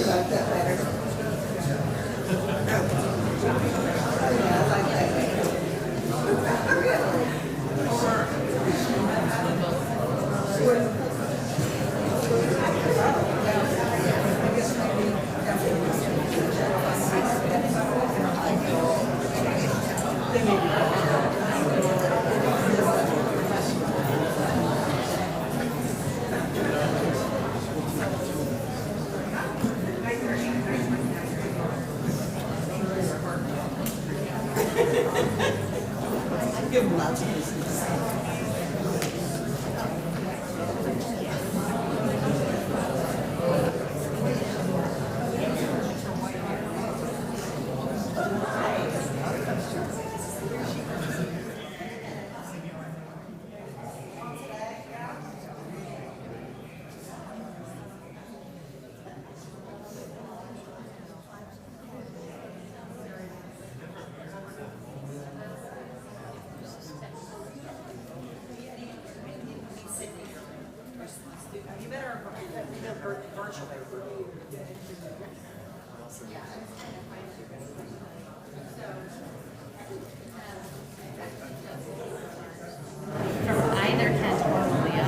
like that better? Yeah, I like that better. Give them lots of business. From either Kent or Malia.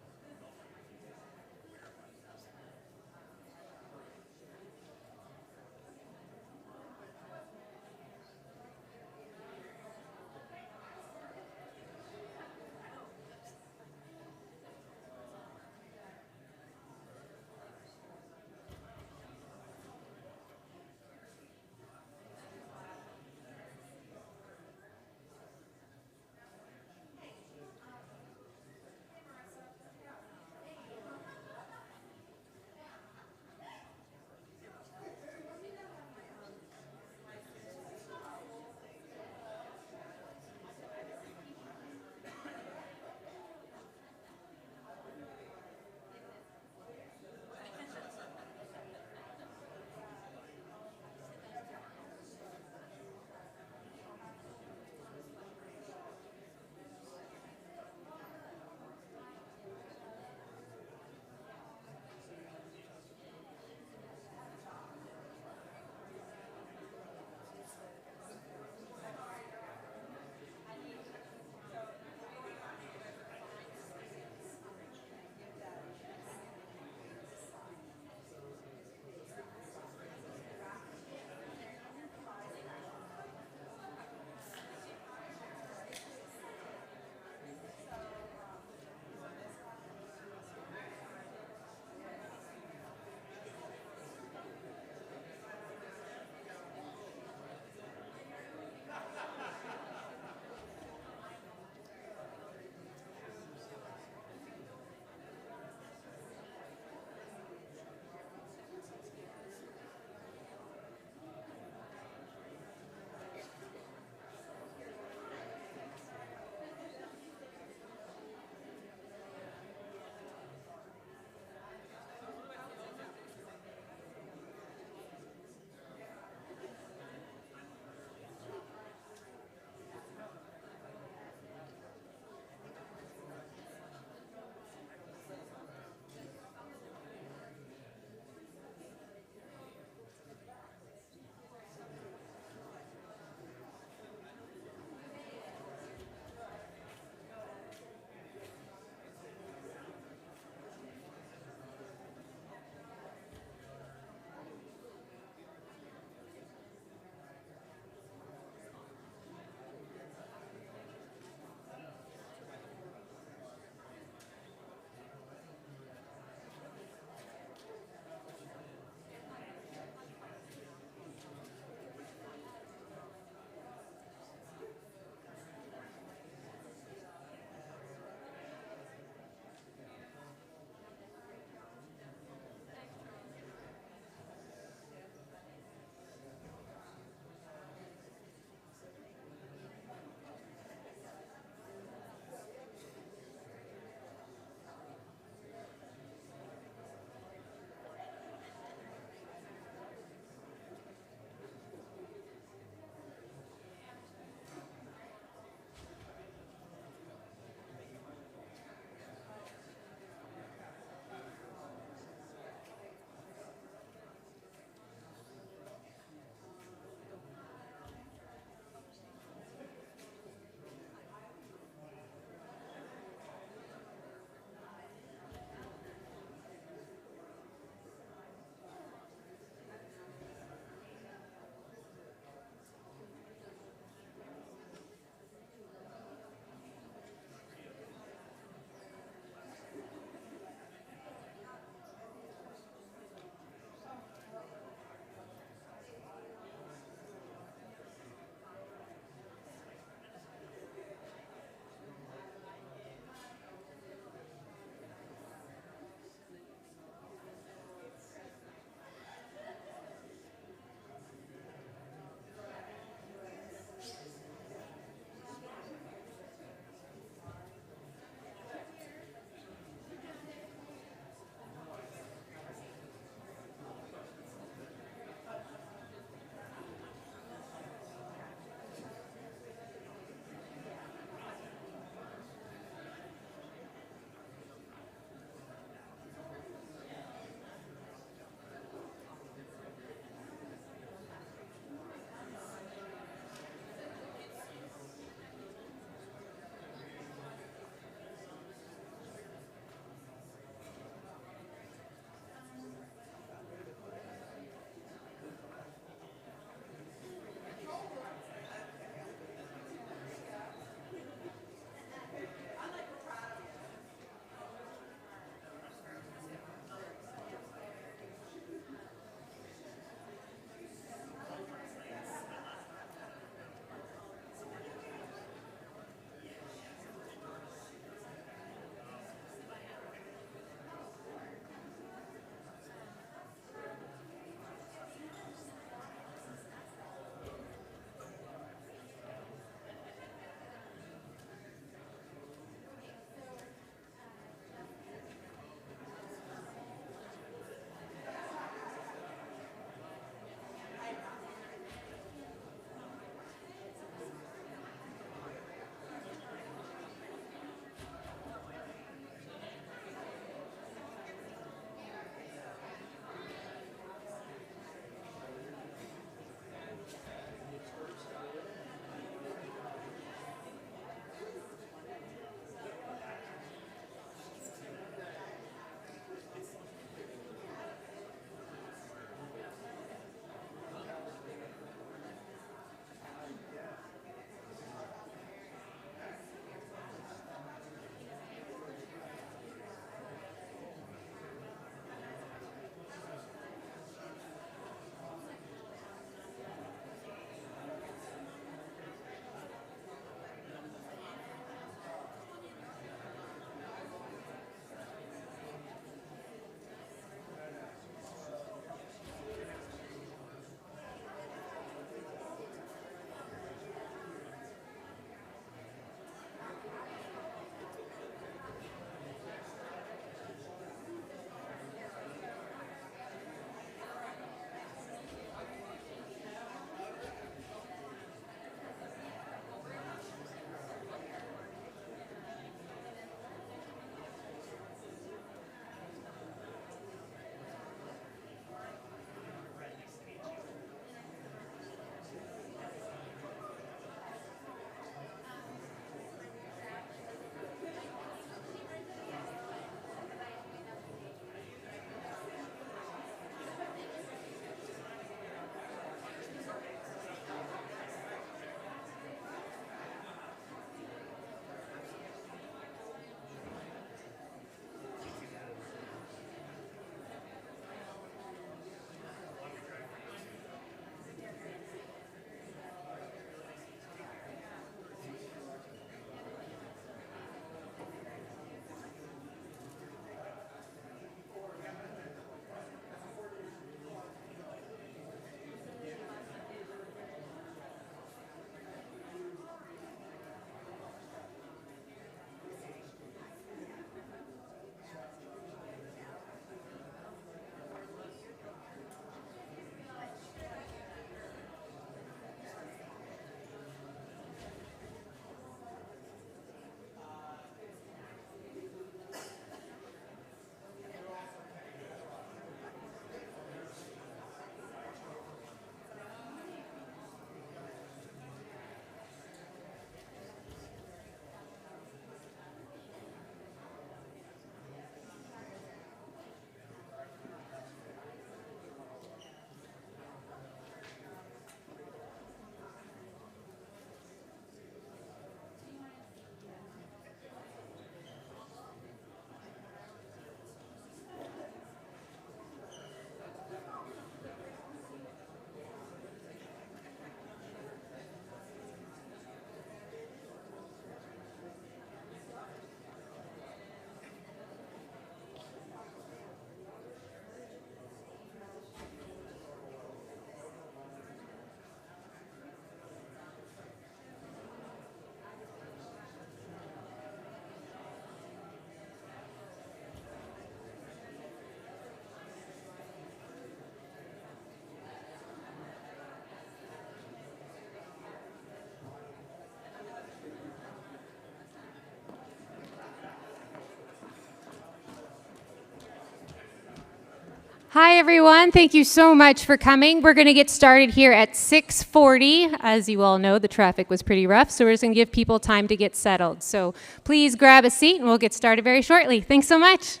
Hi, everyone. Thank you so much for coming. We're going to get started here at 6:40. As you all know, the traffic was pretty rough, so we're just going to give people time to get settled. So please grab a seat, and we'll get started very shortly. Thanks so much.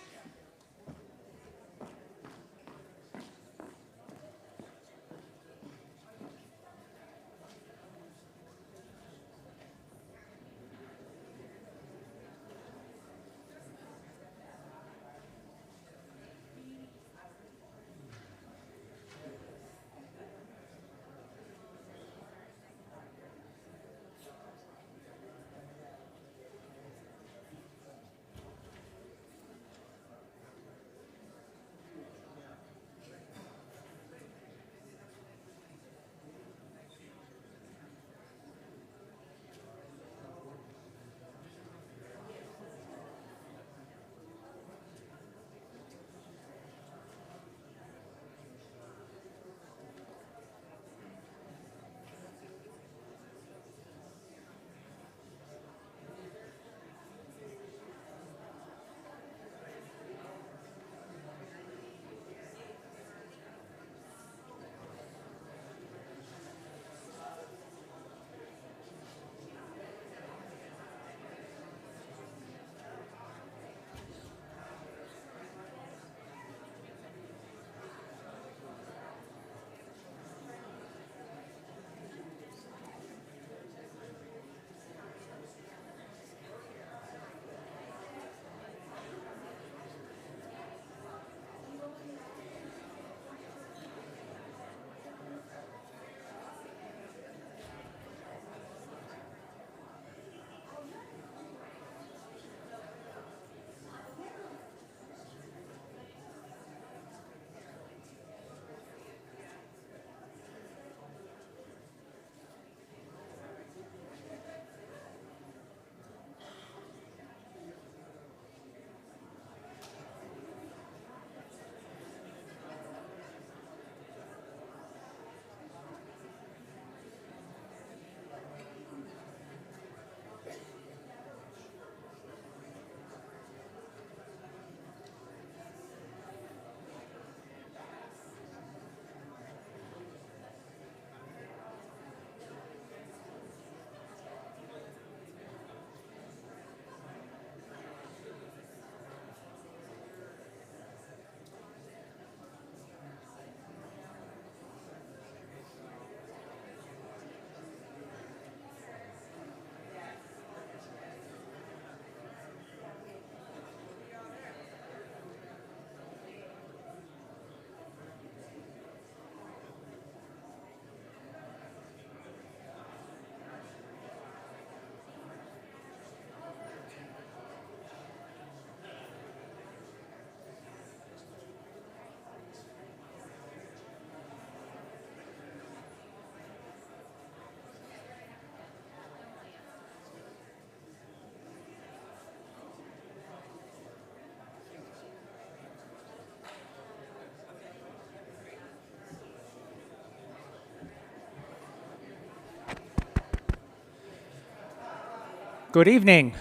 Good evening.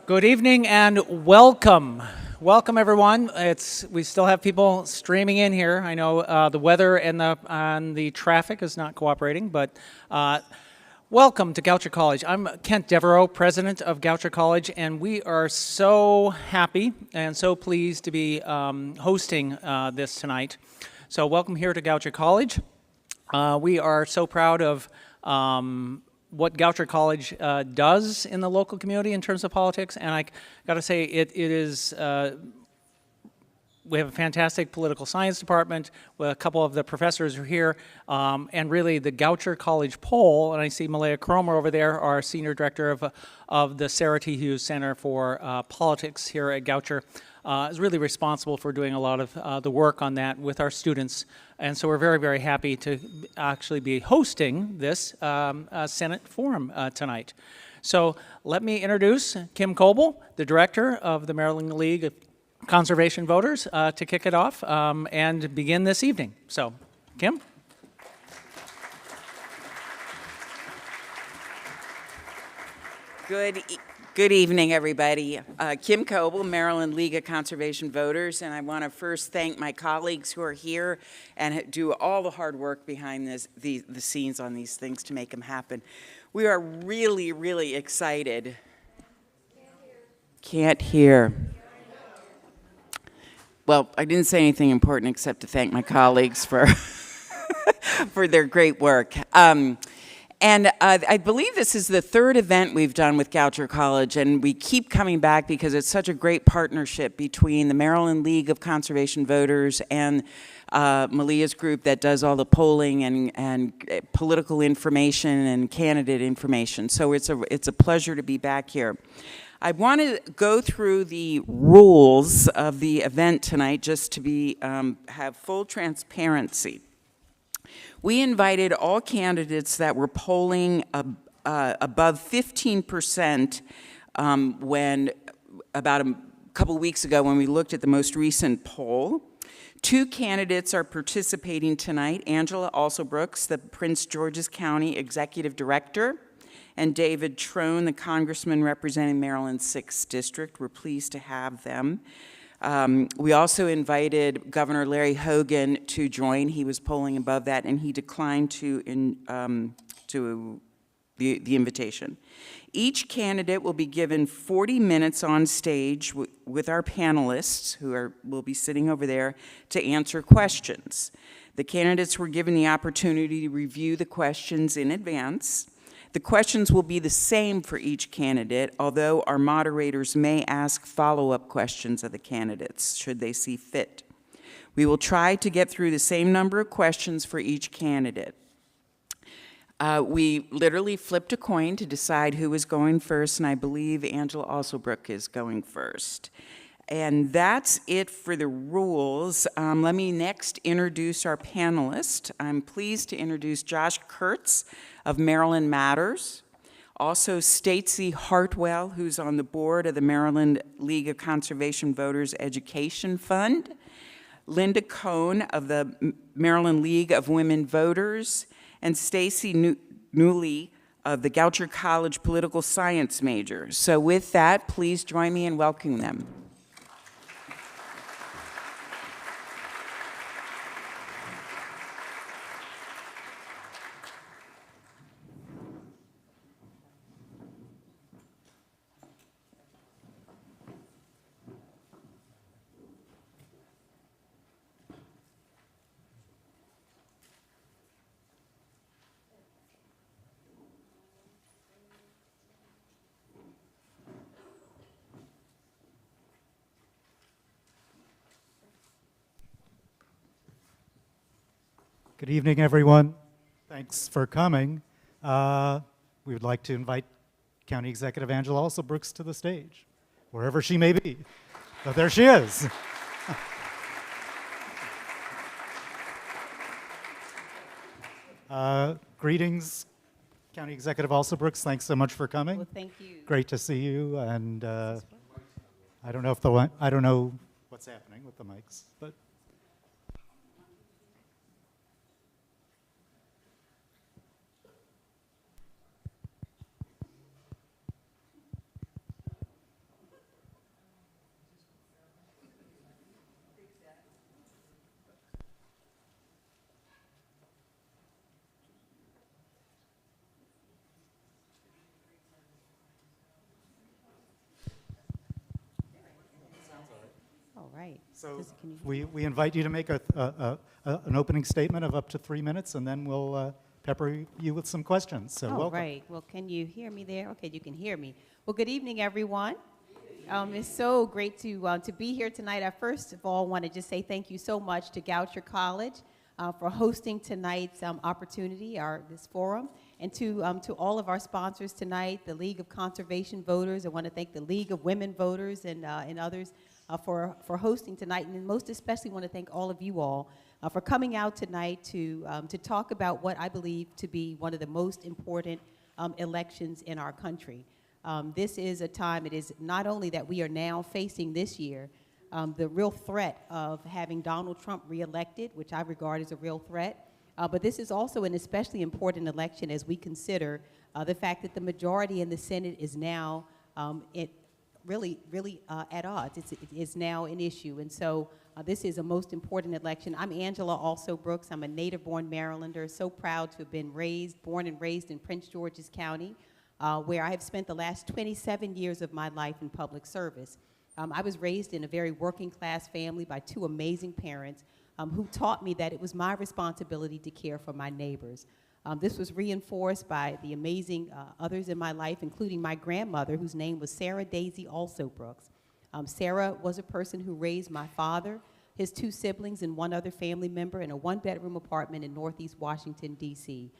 Good evening and welcome. Welcome, everyone. We still have people streaming in here. I know the weather and the traffic is not cooperating, but welcome to Goucher College. I'm Kent Devereaux, president of Goucher College, and we are so happy and so pleased to be hosting this tonight. So welcome here to Goucher College. We are so proud of what Goucher College does in the local community in terms of politics, and I got to say it is. We have a fantastic political science department with a couple of the professors who are here, and really the Goucher College poll, and I see Malaya Cromer over there, our senior director of the Sarah T. Hughes Center for Politics here at Goucher, is really responsible for doing a lot of the work on that with our students. And so we're very, very happy to actually be hosting this Senate Forum tonight. So let me introduce Kim Coble, the director of the Maryland League of Conservation Voters, to kick it off and begin this evening. So, Kim? Good evening, everybody. Kim Coble, Maryland League of Conservation Voters, and I want to first thank my colleagues who are here and do all the hard work behind the scenes on these things to make them happen. We are really, really excited. Can't hear. Well, I didn't say anything important except to thank my colleagues for for their great work. I believe this is the third event we've done with Goucher College, and we keep coming back because it's such a great partnership between the Maryland League of Conservation Voters and Malia's group that does all the polling and political information and candidate information. So it's a pleasure to be back here. I want to go through the rules of the event tonight just to have full transparency. We invited all candidates that were polling above 15% when about a couple weeks ago when we looked at the most recent poll. 2 candidates are participating tonight, Angela Alsobrooks, the Prince George's County Executive Director, and David Trone, the Congressman representing Maryland's 6th District. We're pleased to have them. We also invited Governor Larry Hogan to join. He was polling above that, and he declined to the invitation. Each candidate will be given 40 minutes on stage with our panelists, who will be sitting over there, to answer questions. The candidates were given the opportunity to review the questions in advance. The questions will be the same for each candidate, although our moderators may ask follow-up questions of the candidates, should they see fit. We will try to get through the same number of questions for each candidate. We literally flipped a coin to decide who was going first, and I believe Angela Alsobrooks is going first. And that's it for the rules. Let me next introduce our panelists. I'm pleased to introduce Josh Kurtz of Maryland Matters. Also, Stacey Hartwell, who's on the board of the Maryland League of Conservation Voters Education Fund. Linda Cohn of the Maryland League of Women Voters. And Stacy Newley of the Goucher College Political Science major. So with that, please join me in welcoming them. Good evening, everyone. Thanks for coming. We would like to invite County Executive Angela Alsobrooks to the stage, wherever she may be. But there she is. Greetings, County Executive Alsobrooks. Thanks so much for coming. Well, thank you. Great to see you. And I don't know what's happening with the mics, but. Right. So we invite you to make an opening statement of up to 3 minutes, and then we'll pepper you with some questions. So welcome. Right. Well, can you hear me there? Okay, you can hear me. Well, good evening, everyone. It's so great to be here tonight. I first of all want to just say thank you so much to Goucher College for hosting tonight's opportunity, this forum, and to all of our sponsors tonight, the League of Conservation Voters. I want to thank the League of Women Voters and others for hosting tonight, and most especially want to thank all of you all for coming out tonight to talk about what I believe to be one of the most important elections in our country. This is a time, it is not only that we are now facing this year the real threat of having Donald Trump reelected, which I regard as a real threat, but this is also an especially important election as we consider the fact that the majority in the Senate is now it really at odds. It is now an issue. And so this is a most important election. I'm Angela Alsobrooks. I'm a native-born Marylander, so proud to have been born and raised in Prince George's County, where I have spent the last 27 years of my life in public service. I was raised in a very working-class family by two amazing parents who taught me that it was my responsibility to care for my neighbors. This was reinforced by the amazing others in my life, including my grandmother, whose name was Sarah Daisy Alsobrooks. Sarah was a person who raised my father, his two siblings, and one other family member in a one-bedroom apartment in Northeast Washington, D.C.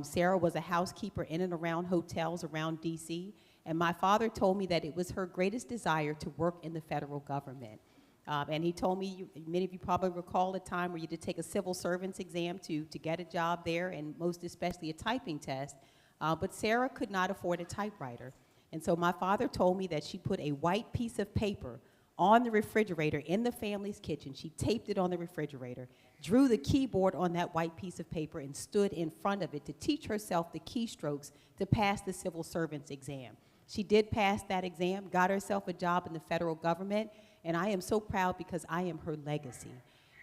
Sarah was a housekeeper in and around hotels around D.C., and my father told me that it was her greatest desire to work in the federal government. And he told me, many of you probably recall a time where you had to take a civil servant's exam to get a job there, and most especially a typing test. But Sarah could not afford a typewriter. And so my father told me that she put a white piece of paper on the refrigerator in the family's kitchen. She taped it on the refrigerator, drew the keyboard on that white piece of paper, and stood in front of it to teach herself the keystrokes to pass the civil servant's exam. She did pass that exam, got herself a job in the federal government, and I am so proud because I am her legacy.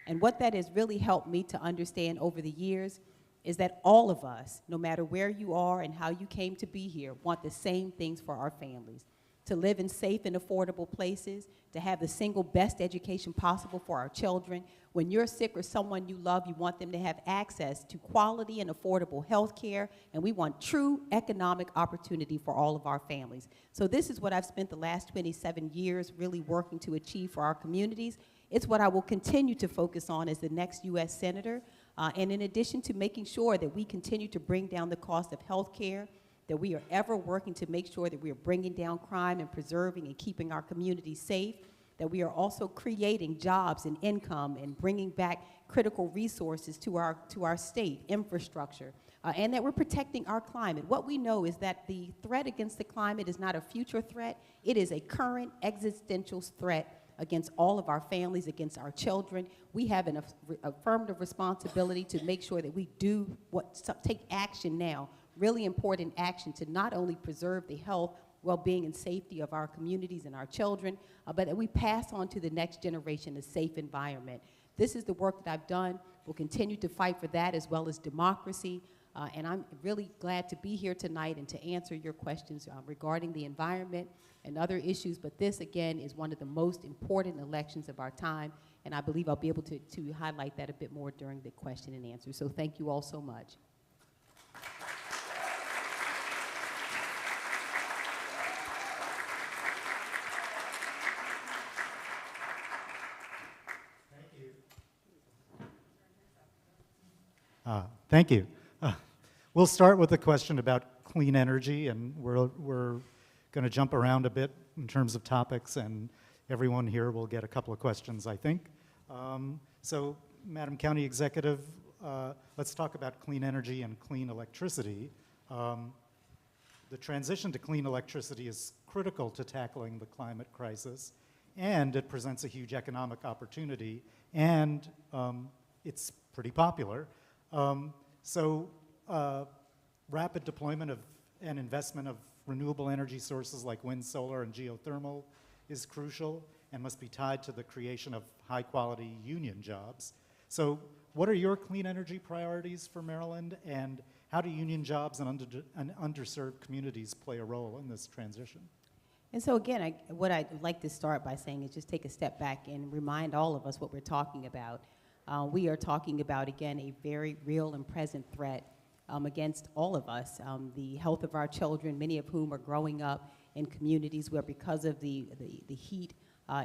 And what that has really helped me to understand over the years is that all of us, no matter where you are and how you came to be here, want the same things for our families. To live in safe and affordable places, to have the single best education possible for our children. When you're sick or someone you love, you want them to have access to quality and affordable health care, and we want true economic opportunity for all of our families. So this is what I've spent the last 27 years really working to achieve for our communities. It's what I will continue to focus on as the next U.S. Senator, and in addition to making sure that we continue to bring down the cost of health care, that we are ever working to make sure that we are bringing down crime and preserving and keeping our communities safe, that we are also creating jobs and income and bringing back critical resources to our state, infrastructure, and that we're protecting our climate. What we know is that the threat against the climate is not a future threat. It is a current existential threat against all of our families, against our children. We have an affirmative responsibility to make sure that we take action now, really important action to not only preserve the health, well-being, and safety of our communities and our children, but that we pass on to the next generation a safe environment. This is the work that I've done. We'll continue to fight for that as well as democracy. And I'm really glad to be here tonight and to answer your questions regarding the environment and other issues. But this, again, is one of the most important elections of our time. And I believe I'll be able to highlight that a bit more during the question and answer. So thank you all so much. Thank you. We'll start with a question about clean energy, and we're going to jump around a bit in terms of topics, and everyone here will get a couple of questions, I think. So, Madam County Executive, let's talk about clean energy and clean electricity. The transition to clean electricity is critical to tackling the climate crisis, and it presents a huge economic opportunity, and it's pretty popular. Rapid deployment of and investment of renewable energy sources like wind, solar, and geothermal is crucial and must be tied to the creation of high-quality union jobs. So what are your clean energy priorities for Maryland, and how do union jobs and underserved communities play a role in this transition? And so again, what I'd like to start by saying is just take a step back and remind all of us what we're talking about. We are talking about, again, a very real and present threat against all of us. The health of our children, many of whom are growing up in communities where, because of the heat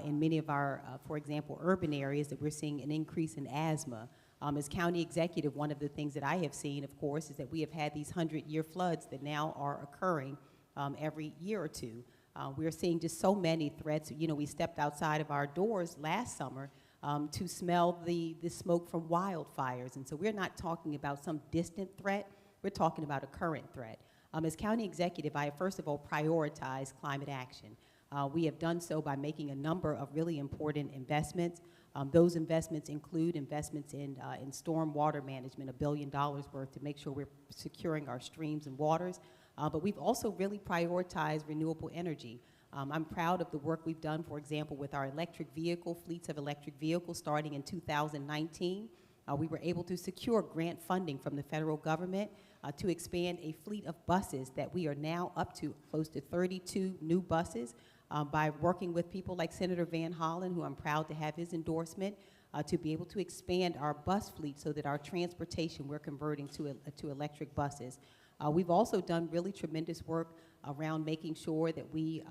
in many of our, for example, urban areas, that we're seeing an increase in asthma. As county executive, one of the things that I have seen, of course, is that we have had these 100-year floods that now are occurring every year or two. We're seeing just so many threats. You know, we stepped outside of our doors last summer to smell the smoke from wildfires. And so we're not talking about some distant threat. We're talking about a current threat. As county executive, I have, first of all, prioritized climate action. We have done so by making a number of really important investments. Those investments include investments in storm water management, $1 billion worth, to make sure we're securing our streams and waters. But we've also really prioritized renewable energy. I'm proud of the work we've done, for example, with our electric vehicle, fleets of electric vehicles starting in 2019. We were able to secure grant funding from the federal government to expand a fleet of buses that we are now up to close to 32 new buses by working with people like Senator Van Hollen, who I'm proud to have his endorsement, to be able to expand our bus fleet so that our transportation we're converting to electric buses. We've also done really tremendous work around making sure that we,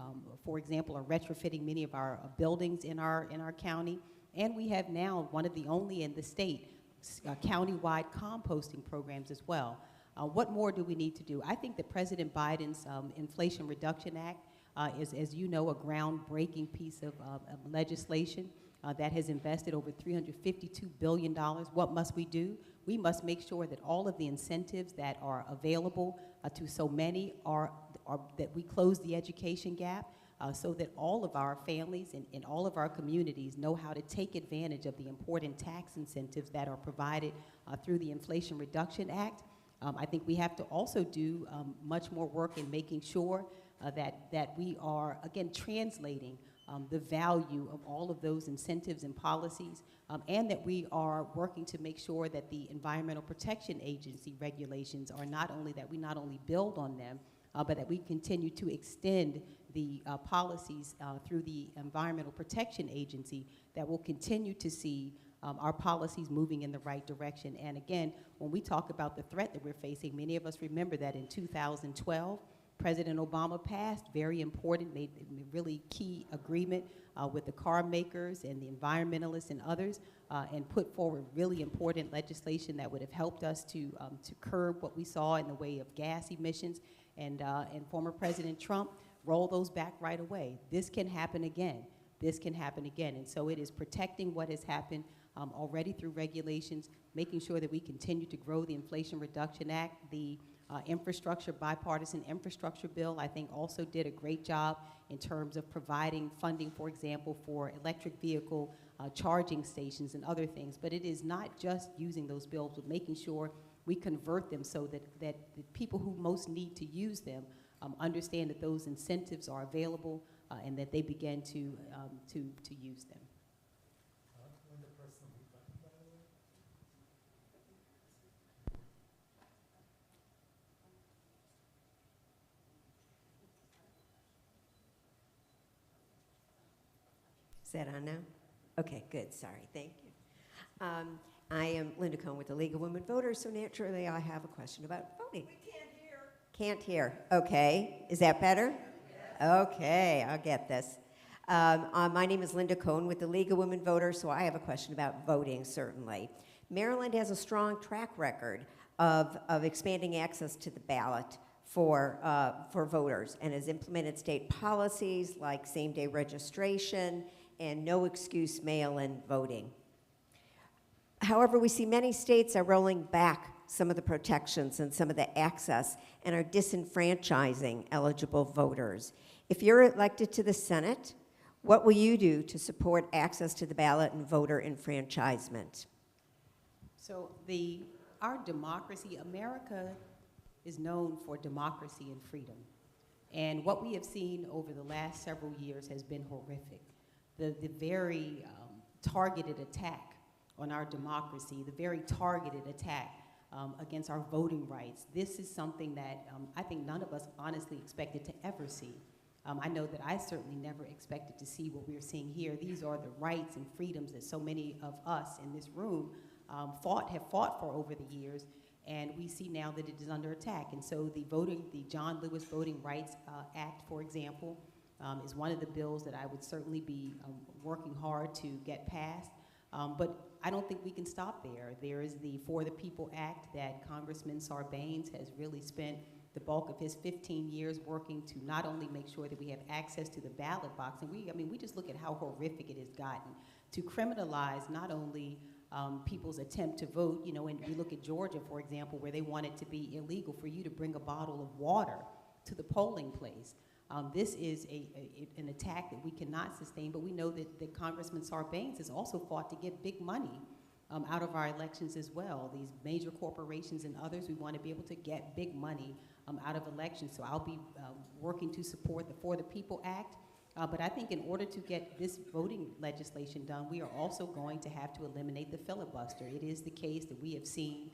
for example, are retrofitting many of our buildings in our county, and we have now one of the only in the state county-wide composting programs as well. What more do we need to do? I think that President Biden's Inflation Reduction Act is, as you know, a groundbreaking piece of legislation that has invested over $352 billion. What must we do? We must make sure that all of the incentives that are available to so many are that we close the education gap so that all of our families and all of our communities know how to take advantage of the important tax incentives that are provided through the Inflation Reduction Act. I think we have to also do much more work in making sure that we are, again, translating the value of all of those incentives and policies, and that we are working to make sure that the Environmental Protection Agency regulations are not only that we not only build on them, but that we continue to extend the policies through the Environmental Protection Agency that will continue to see our policies moving in the right direction. And again, when we talk about the threat that we're facing, many of us remember that in 2012, President Obama passed very important, made a really key agreement with the car makers and the environmentalists and others, and put forward really important legislation that would have helped us to curb what we saw in the way of gas emissions. And former President Trump rolled those back right away. This can happen again. This can happen again. And so it is protecting what has happened already through regulations, making sure that we continue to grow the Inflation Reduction Act. The bipartisan infrastructure bill, I think, also did a great job in terms of providing funding, for example, for electric vehicle charging stations and other things. But it is not just using those bills, but making sure we convert them so that the people who most need to use them understand that those incentives are available and that they begin to use them. Is that on now? Okay, good. Sorry. Thank you. I am Linda Cohn with the League of Women Voters, so naturally I have a question about voting. We can't hear. Can't hear. Okay. Is that better? Yes. Okay, I'll get this. My name is Linda Cohn with the League of Women Voters, so I have a question about voting, certainly. Maryland has a strong track record of expanding access to the ballot for voters and has implemented state policies like same-day registration and no-excuse mail-in voting. However, we see many states are rolling back some of the protections and some of the access and are disenfranchising eligible voters. If you're elected to the Senate, what will you do to support access to the ballot and voter enfranchisement? So our democracy, America is known for democracy and freedom. And what we have seen over the last several years has been horrific. The very targeted attack on our democracy, the very targeted attack against our voting rights. This is something that I think none of us honestly expected to ever see. I know that I certainly never expected to see what we're seeing here. These are the rights and freedoms that so many of us in this room have fought for over the years, and we see now that it is under attack. And so the John Lewis Voting Rights Act, for example, is one of the bills that I would certainly be working hard to get passed. But I don't think we can stop there. There is the For the People Act that Congressman Sarbanes has really spent the bulk of his 15 years working to not only make sure that we have access to the ballot box, and we just look at how horrific it has gotten, to criminalize not only people's attempt to vote, and we look at Georgia, for example, where they want it to be illegal for you to bring a bottle of water to the polling place. This is an attack that we cannot sustain, but we know that Congressman Sarbanes has also fought to get big money out of our elections as well. These major corporations and others, we want to be able to get big money out of elections. So I'll be working to support the For the People Act. But I think in order to get this voting legislation done, we are also going to have to eliminate the filibuster. It is the case that we have seen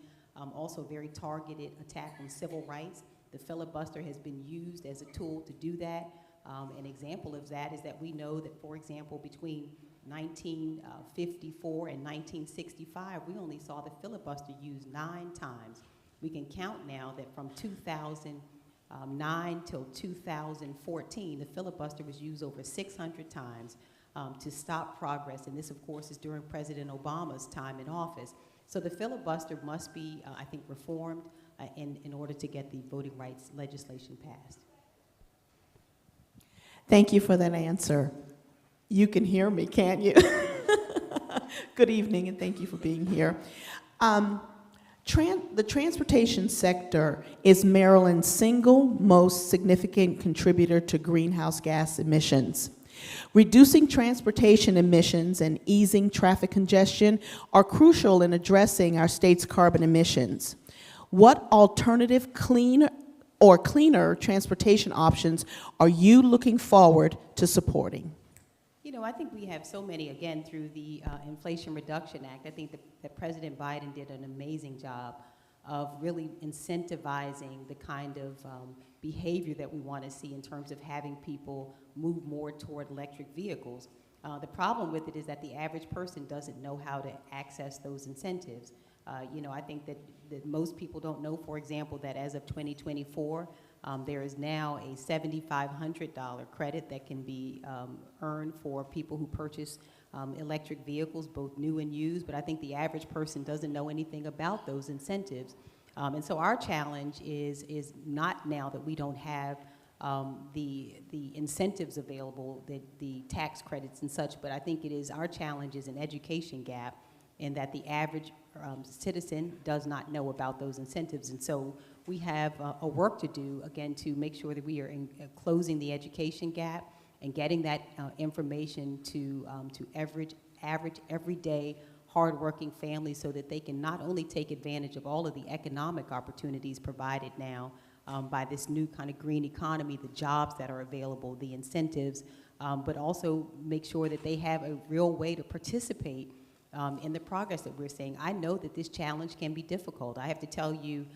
also very targeted attack on civil rights. The filibuster has been used as a tool to do that. An example of that is that we know that, for example, between 1954 and 1965, we only saw the filibuster used 9 times. We can count now that from 2009 till 2014, the filibuster was used over 600 times to stop progress. And this, of course, is during President Obama's time in office. So the filibuster must be, I think, reformed in order to get the voting rights legislation passed. Thank you for that answer. You can hear me, can't you? Good evening, and thank you for being here. The transportation sector is Maryland's single most significant contributor to greenhouse gas emissions. Reducing transportation emissions and easing traffic congestion are crucial in addressing our state's carbon emissions. What alternative cleaner transportation options are you looking forward to supporting? You know, I think we have so many, again, through the Inflation Reduction Act. I think that President Biden did an amazing job of really incentivizing the kind of behavior that we want to see in terms of having people move more toward electric vehicles. The problem with it is that the average person doesn't know how to access those incentives. You know, I think that most people don't know, for example, that as of 2024, there is now a $7,500 credit that can be earned for people who purchase electric vehicles, both new and used, but I think the average person doesn't know anything about those incentives. And so our challenge is not now that we don't have the incentives available, the tax credits and such, but I think it is our challenge is an education gap in that the average citizen does not know about those incentives. And so we have a work to do, again, to make sure that we are closing the education gap and getting that information to average, everyday, hardworking families so that they can not only take advantage of all of the economic opportunities provided now by this new kind of green economy, the jobs that are available, the incentives, but also make sure that they have a real way to participate in the progress that we're seeing. I know that this challenge can be difficult. I have to tell you,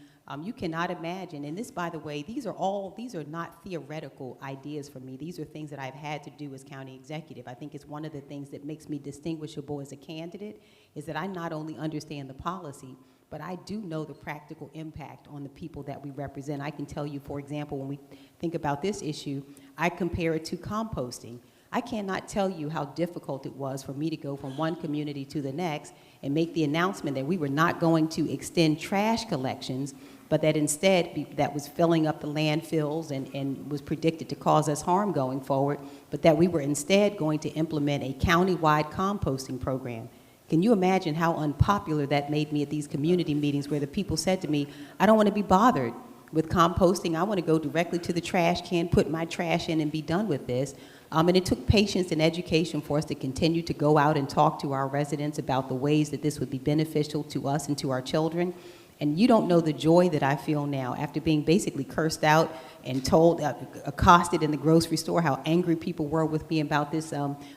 you cannot imagine, and this, by the way, these are not theoretical ideas for me. These are things that I've had to do as county executive. I think it's one of the things that makes me distinguishable as a candidate is that I not only understand the policy, but I do know the practical impact on the people that we represent. I can tell you, for example, when we think about this issue, I compare it to composting. I cannot tell you how difficult it was for me to go from one community to the next and make the announcement that we were not going to extend trash collections, but that instead that was filling up the landfills and was predicted to cause us harm going forward, but that we were instead going to implement a county-wide composting program. Can you imagine how unpopular that made me at these community meetings where the people said to me, I don't want to be bothered with composting. I want to go directly to the trash can, put my trash in, and be done with this. And it took patience and education for us to continue to go out and talk to our residents about the ways that this would be beneficial to us and to our children. And you don't know the joy that I feel now after being basically cursed out and told, accosted in the grocery store, how angry people were with me about this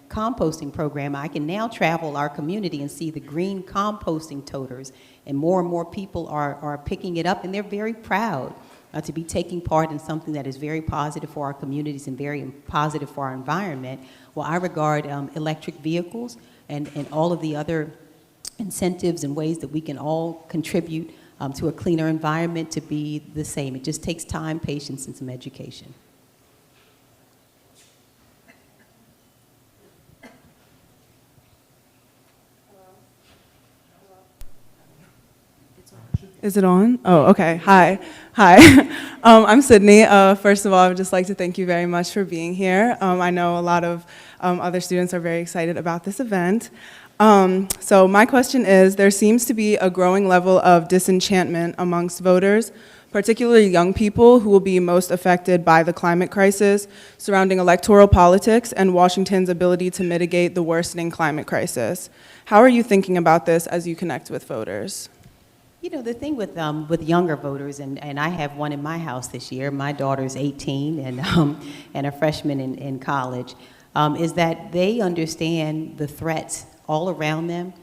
composting program. I can now travel our community and see the green composting toters, and more people are picking it up, and they're very proud to be taking part in something that is very positive for our communities and very positive for our environment. Well, I regard electric vehicles and all of the other incentives and ways that we can all contribute to a cleaner environment to be the same. It just takes time, patience, and some education. Is it on? Oh, okay. Hi. I'm Sydney. First of all, I would just like to thank you very much for being here. I know a lot of other students are very excited about this event. So my question is, there seems to be a growing level of disenchantment amongst voters, particularly young people who will be most affected by the climate crisis surrounding electoral politics and Washington's ability to mitigate the worsening climate crisis. How are you thinking about this as you connect with voters? You know, the thing with younger voters, and I have one in my house this year. My daughter's 18 and a freshman in college. is that they understand the threats all around them,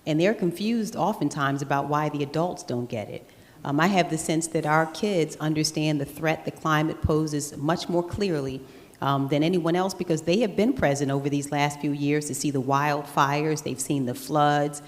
and they're confused oftentimes about why the adults don't get it. I have the sense that our kids understand the threat the climate poses much more clearly than anyone else, because they have been present over these last few years to see the wildfires, they've seen the floods,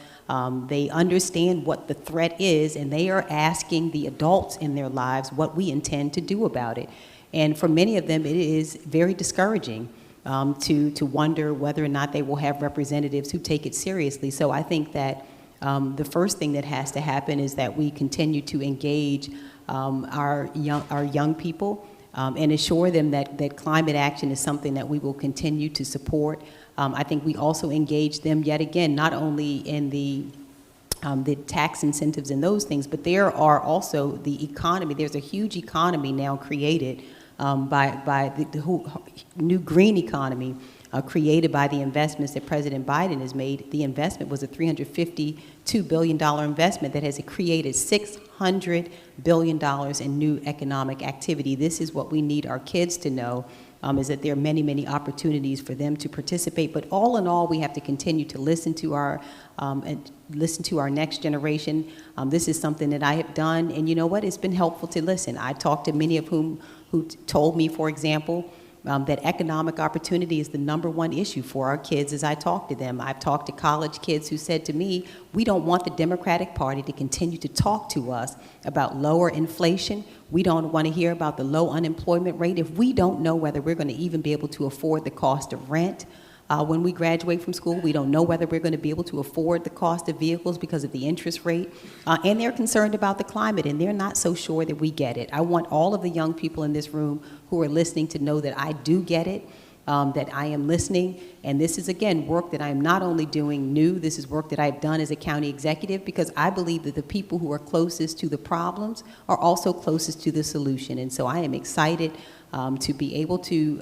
they understand what the threat is, and they are asking the adults in their lives what we intend to do about it. And for many of them, it is very discouraging to wonder whether or not they will have representatives who take it seriously. So I think that the first thing that has to happen is that we continue to engage our young people and assure them that climate action is something that we will continue to support. I think we also engage them yet again, not only in the tax incentives and those things, but there are also the economy. There's a huge economy now created by the new green economy created by the investments that President Biden has made. The investment was a $352 billion investment that has created $600 billion in new economic activity. This is what we need our kids to know, is that there are many, many opportunities for them to participate. But all in all, we have to continue to listen to our next generation. This is something that I have done, and you know what? It's been helpful to listen. I talked to many of who told me, for example, that economic opportunity is the #1 issue for our kids as I talk to them. I've talked to college kids who said to me, we don't want the Democratic Party to continue to talk to us about lower inflation. We don't want to hear about the low unemployment rate if we don't know whether we're going to even be able to afford the cost of rent. When we graduate from school, we don't know whether we're going to be able to afford the cost of vehicles because of the interest rate. And they're concerned about the climate, and they're not so sure that we get it. I want all of the young people in this room who are listening to know that I do get it, that I am listening. And this is, again, work that I am not only doing new, this is work that I've done as a county executive, because I believe that the people who are closest to the problems are also closest to the solution. And so I am excited to be able to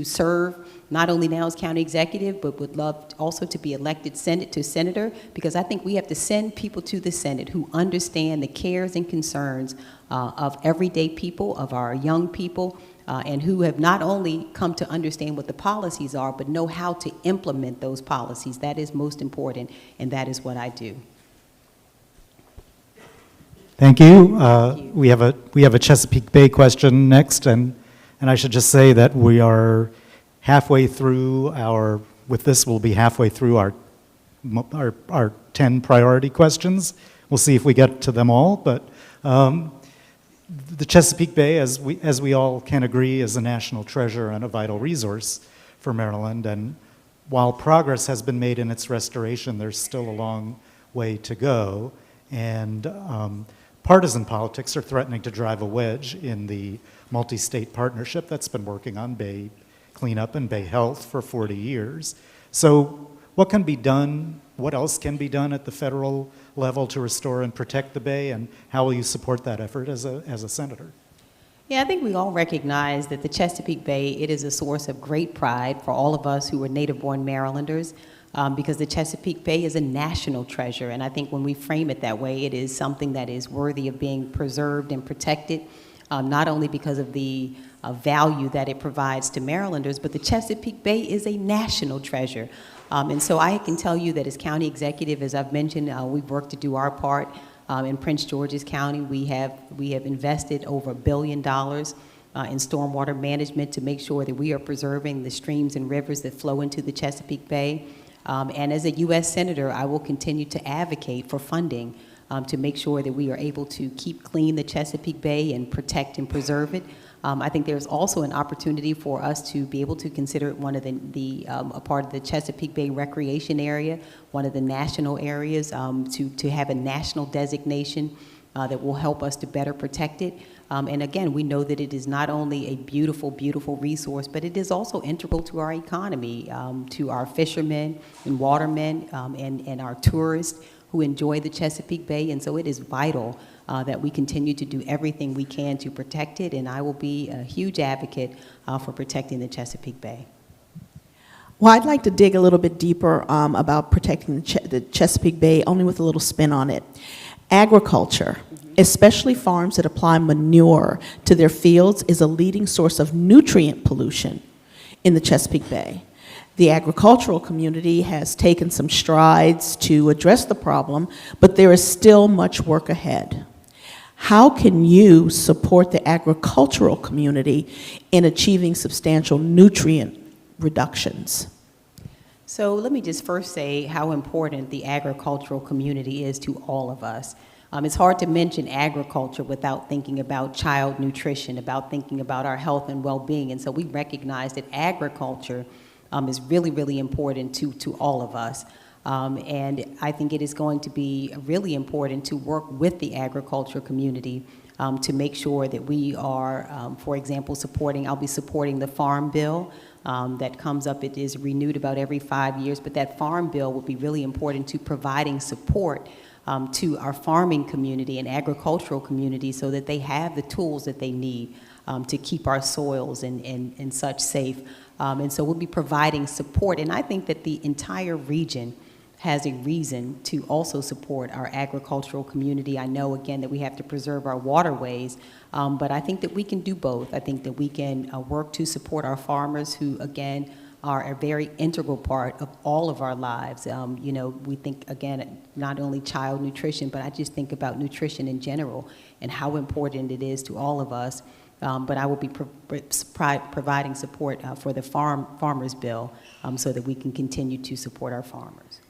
serve not only now as county executive, but would love also to be elected senator, because I think we have to send people to the Senate who understand the cares and concerns of everyday people, of our young people, and who have not only come to understand what the policies are, but know how to implement those policies. That is most important, and that is what I do. Thank you. We have a Chesapeake Bay question next, and I should just say that we are halfway through with this we'll be halfway through our 10 priority questions. We'll see if we get to them all, but the Chesapeake Bay, as we all can agree, is a national treasure and a vital resource for Maryland. And while progress has been made in its restoration, there's still a long way to go. And partisan politics are threatening to drive a wedge in the multi-state partnership that's been working on Bay cleanup and Bay health for 40 years. So what can be done? What else can be done at the federal level to restore and protect the Bay, and how will you support that effort as a senator? Yeah, I think we all recognize that the Chesapeake Bay, it is a source of great pride for all of us who are native-born Marylanders, because the Chesapeake Bay is a national treasure, and I think when we frame it that way, it is something that is worthy of being preserved and protected, not only because of the value that it provides to Marylanders, but the Chesapeake Bay is a national treasure. And so I can tell you that as county executive, as I've mentioned, we've worked to do our part. In Prince George's County, we have invested over $1 billion in stormwater management to make sure that we are preserving the streams and rivers that flow into the Chesapeake Bay. And as a U.S. Senator, I will continue to advocate for funding to make sure that we are able to keep clean the Chesapeake Bay and protect and preserve it. I think there's also an opportunity for us to be able to consider one of a part of the Chesapeake Bay recreation area, one of the national areas, to have a national designation that will help us to better protect it. And again, we know that it is not only a beautiful, beautiful resource, but it is also integral to our economy, to our fishermen and watermen, and our tourists who enjoy the Chesapeake Bay. And so it is vital that we continue to do everything we can to protect it, and I will be a huge advocate for protecting the Chesapeake Bay. Well, I'd like to dig a little bit deeper about protecting the Chesapeake Bay, only with a little spin on it. Agriculture, especially farms that apply manure to their fields, is a leading source of nutrient pollution in the Chesapeake Bay. The agricultural community has taken some strides to address the problem, but there is still much work ahead. How can you support the agricultural community in achieving substantial nutrient reductions? So let me just first say how important the agricultural community is to all of us. It's hard to mention agriculture without thinking about child nutrition, about thinking about our health and well-being, and so we recognize that agriculture is really, really important to all of us. And I think it is going to be really important to work with the agriculture community to make sure that we are, for example, I'll be supporting the Farm Bill that comes up. It is renewed about every 5 years, but that Farm Bill will be really important to providing support to our farming community and agricultural community so that they have the tools that they need to keep our soils and such safe. And so we'll be providing support. And I think that the entire region has a reason to also support our agricultural community. I know, again, that we have to preserve our waterways, but I think that we can do both. I think that we can work to support our farmers who, again, are a very integral part of all of our lives. You know, we think, again, not only child nutrition, but I just think about nutrition in general and how important it is to all of us. But I will be providing support for the Farmers Bill so that we can continue to support our farmers.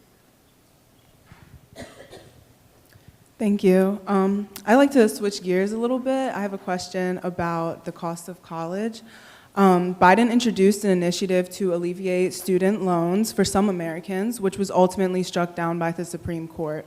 Thank you. I'd like to switch gears a little bit. I have a question about the cost of college. Biden introduced an initiative to alleviate student loans for some Americans, which was ultimately struck down by the Supreme Court.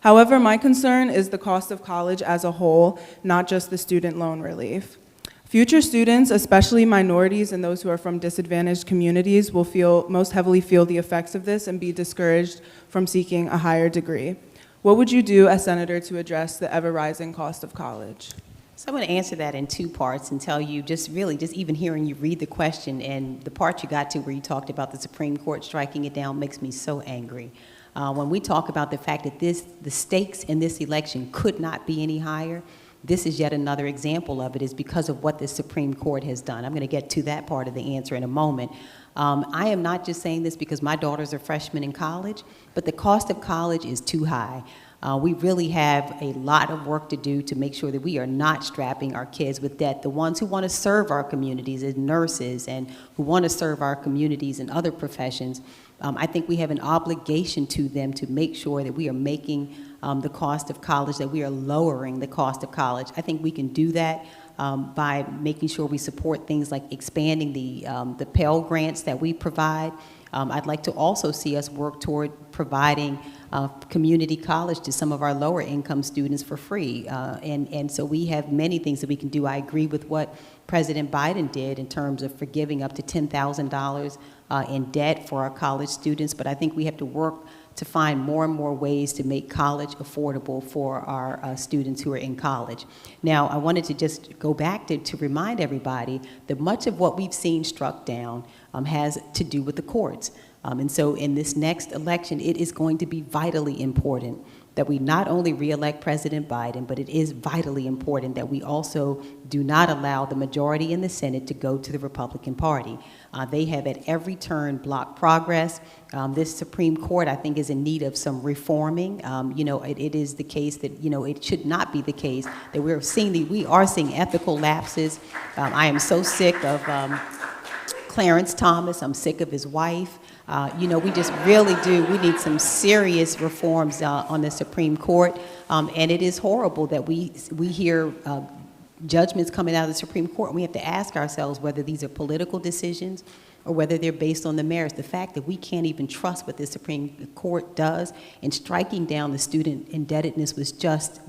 However, my concern is the cost of college as a whole, not just the student loan relief. Future students, especially minorities and those who are from disadvantaged communities, will most heavily feel the effects of this and be discouraged from seeking a higher degree. What would you do as senator to address the ever-rising cost of college? So I'm going to answer that in two parts and tell you just even hearing you read the question and the part you got to where you talked about the Supreme Court striking it down makes me so angry. When we talk about the fact that the stakes in this election could not be any higher, this is yet another example of it, is because of what the Supreme Court has done. I'm going to get to that part of the answer in a moment. I am not just saying this because my daughters are freshmen in college, but the cost of college is too high. We really have a lot of work to do to make sure that we are not strapping our kids with debt. The ones who want to serve our communities as nurses and who want to serve our communities in other professions, I think we have an obligation to them to make sure that we are making the cost of college, that we are lowering the cost of college. I think we can do that by making sure we support things like expanding the Pell Grants that we provide. I'd like to also see us work toward providing community college to some of our lower income students for free. And so we have many things that we can do. I agree with what President Biden did in terms of forgiving up to $10,000 in debt for our college students, but I think we have to work to find more and more ways to make college affordable for our students who are in college. Now, I wanted to just go back to remind everybody that much of what we've seen struck down has to do with the courts. And so in this next election, it is going to be vitally important that we not only re-elect President Biden, but it is vitally important that we also do not allow the majority in the Senate to go to the Republican Party. They have at every turn blocked progress. This Supreme Court, I think, is in need of some reforming. You know, it is the case that, you know, it should not be the case that we are seeing ethical lapses. I am so sick of Clarence Thomas. I'm sick of his wife. You know, we just really do. We need some serious reforms on the Supreme Court. And it is horrible that we hear judgments coming out of the Supreme Court, and we have to ask ourselves whether these are political decisions or whether they're based on the merits. The fact that we can't even trust what the Supreme Court does in striking down the student indebtedness was just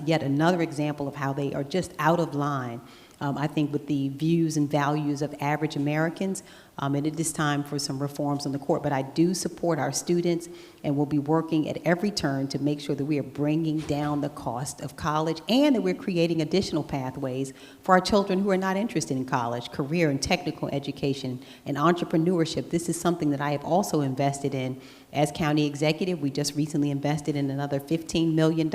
yet another example of how they are just out of line, I think, with the views and values of average Americans. And it is time for some reforms on the court. But I do support our students. and we'll be working at every turn to make sure that we are bringing down the cost of college and that we're creating additional pathways for our children who are not interested in college, career and technical education, and entrepreneurship. This is something that I have also invested in as county executive. We just recently invested in another $15 million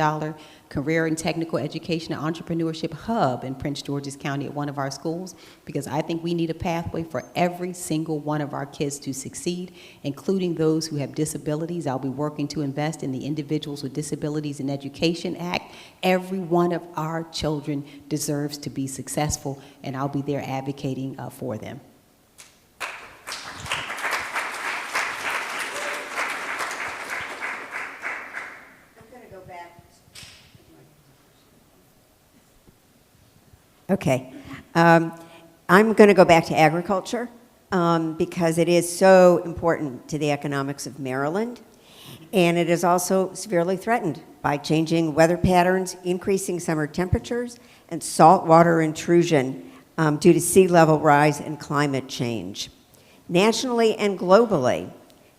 career and technical education and entrepreneurship hub in Prince George's County at one of our schools, because I think we need a pathway for every single one of our kids to succeed, including those who have disabilities. I'll be working to invest in the Individuals with Disabilities in Education Act. Every one of our children deserves to be successful, and I'll be there advocating for them. Okay. I'm going to go back to agriculture because it is so important to the economics of Maryland, and it is also severely threatened by changing weather patterns, increasing summer temperatures, and saltwater intrusion due to sea level rise and climate change. Nationally and globally,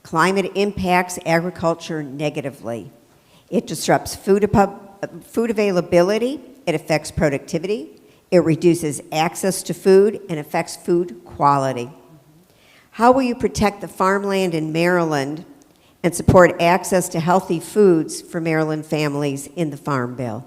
climate impacts agriculture negatively. It disrupts food availability, it affects productivity, it reduces access to food and affects food quality. How will you protect the farmland in Maryland and support access to healthy foods for Maryland families in the Farm Bill?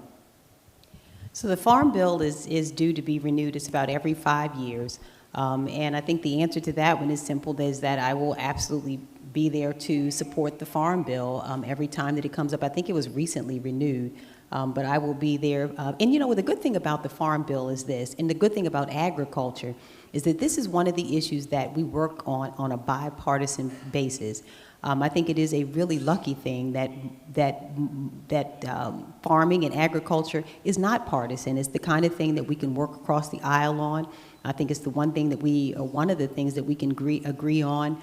So the Farm Bill is due to be renewed. It's about every 5 years. And I think the answer to that one is simple, is that I will absolutely be there to support the Farm Bill every time that it comes up. I think it was recently renewed. But I will be there. And you know, the good thing about the Farm Bill is this, and the good thing about agriculture is that this is one of the issues that we work on a bipartisan basis. I think it is a really lucky thing that farming and agriculture is not partisan. It's the kind of thing that we can work across the aisle on. I think it's the one thing that one of the things that we can agree on,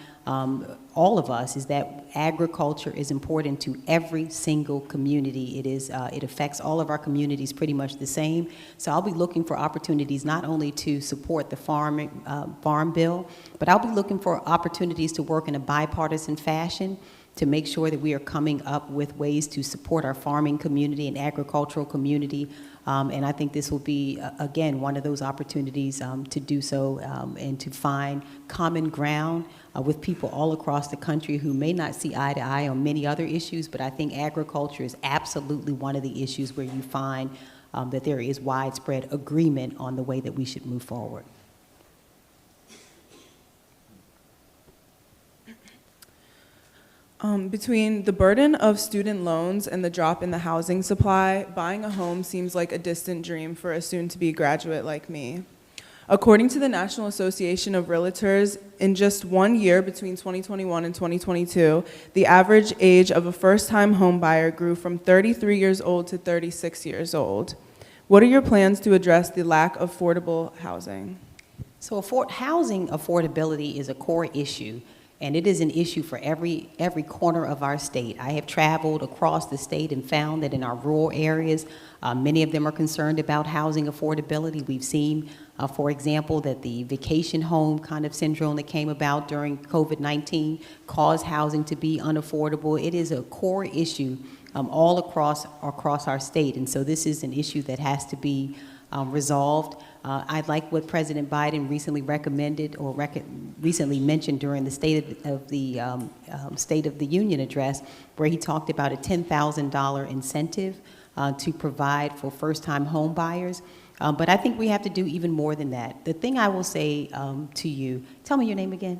all of us, is that agriculture is important to every single community. It affects all of our communities pretty much the same. So I'll be looking for opportunities not only to support the Farm Bill, but I'll be looking for opportunities to work in a bipartisan fashion to make sure that we are coming up with ways to support our farming community and agricultural community. And I think this will be, again, one of those opportunities to do so and to find common ground with people all across the country who may not see eye to eye on many other issues, but I think agriculture is absolutely one of the issues where you find that there is widespread agreement on the way that we should move forward. Between the burden of student loans and the drop in the housing supply, buying a home seems like a distant dream for a soon-to-be graduate like me. According to the National Association of Realtors, in just 1 year between 2021 and 2022, the average age of a first-time home buyer grew from 33 years old to 36 years old. What are your plans to address the lack of affordable housing? So housing affordability is a core issue, and it is an issue for every corner of our state. I have traveled across the state and found that in our rural areas, many of them are concerned about housing affordability. We've seen, for example, that the vacation home kind of syndrome that came about during COVID-19 caused housing to be unaffordable. It is a core issue all across our state, and so this is an issue that has to be resolved. I like what President Biden recently recommended or recently mentioned during the State of the Union address, where he talked about a $10,000 incentive to provide for first-time home buyers. But I think we have to do even more than that. The thing I will say to you, tell me your name again.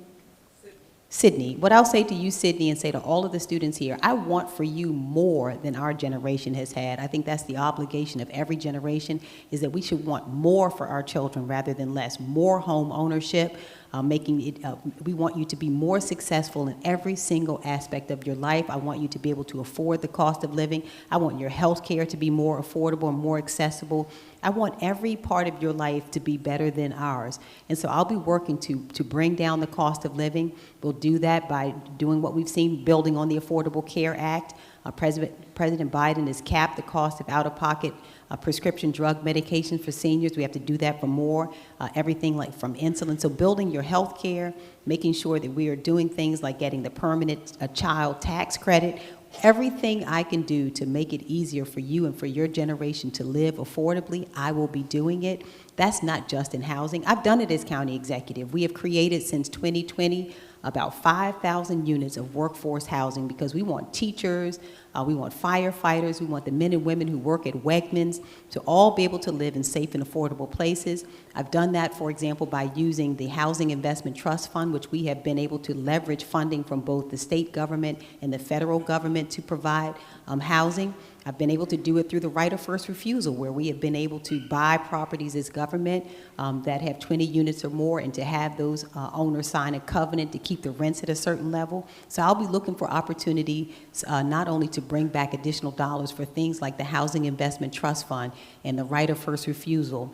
Sydney. What I'll say to you, Sydney, and say to all of the students here, I want for you more than our generation has had. I think that's the obligation of every generation, is that we should want more for our children rather than less. More home ownership, we want you to be more successful in every single aspect of your life. I want you to be able to afford the cost of living. I want your health care to be more affordable and more accessible. I want every part of your life to be better than ours. And so I'll be working to bring down the cost of living. We'll do that by doing what we've seen, building on the Affordable Care Act, President Biden has capped the cost of out-of-pocket prescription drug medications for seniors. We have to do that for more, everything like from insulin. So building your health care, making sure that we are doing things like getting the permanent child tax credit, everything I can do to make it easier for you and for your generation to live affordably, I will be doing it. That's not just in housing. I've done it as county executive. We have created since 2020 about 5,000 units of workforce housing because we want teachers, we want firefighters, we want the men and women who work at Wegmans to all be able to live in safe and affordable places. I've done that, for example, by using the Housing Investment Trust Fund, which we have been able to leverage funding from both the state government and the federal government to provide housing. I've been able to do it through the right of first refusal, where we have been able to buy properties as government that have 20 units or more and to have those owners sign a covenant to keep the rents at a certain level. So I'll be looking for opportunities not only to bring back additional dollars for things like the Housing Investment Trust Fund and the right of first refusal,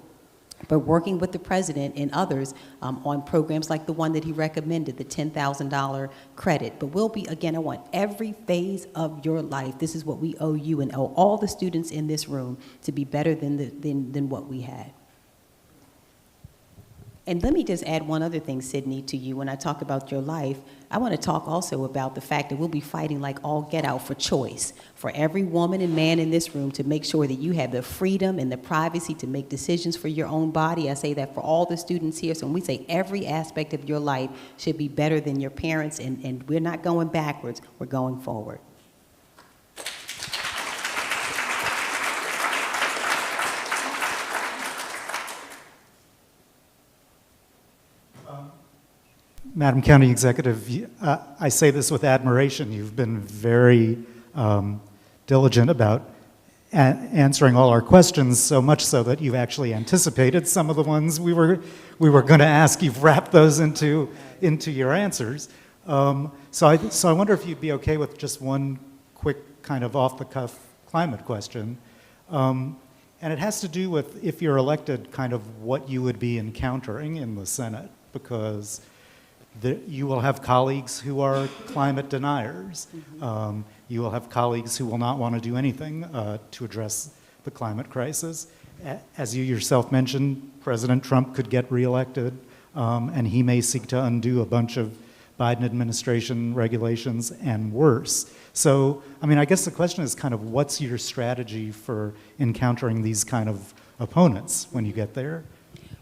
but working with the president and others on programs like the one that he recommended, the $10,000 credit. But we'll be, again, I want every phase of your life, this is what we owe you and owe all the students in this room to be better than what we had. And let me just add one other thing, Sydney, to you. When I talk about your life, I want to talk also about the fact that we'll be fighting like all get out for choice, for every woman and man in this room to make sure that you have the freedom and the privacy to make decisions for your own body. I say that for all the students here. So when we say every aspect of your life should be better than your parents, and we're not going backwards, we're going forward. Madam County Executive, I say this with admiration. You've been very diligent about answering all our questions, so much so that you've actually anticipated some of the ones we were going to ask. You've wrapped those into your answers. So I wonder if you'd be okay with just one quick kind of off-the-cuff climate question. And it has to do with, if you're elected, kind of what you would be encountering in the Senate, because you will have colleagues who are climate deniers. You will have colleagues who will not want to do anything to address the climate crisis. As you yourself mentioned, President Trump could get reelected, and he may seek to undo a bunch of Biden administration regulations and worse. So, I mean, I guess the question is kind of what's your strategy for encountering these kind of opponents when you get there?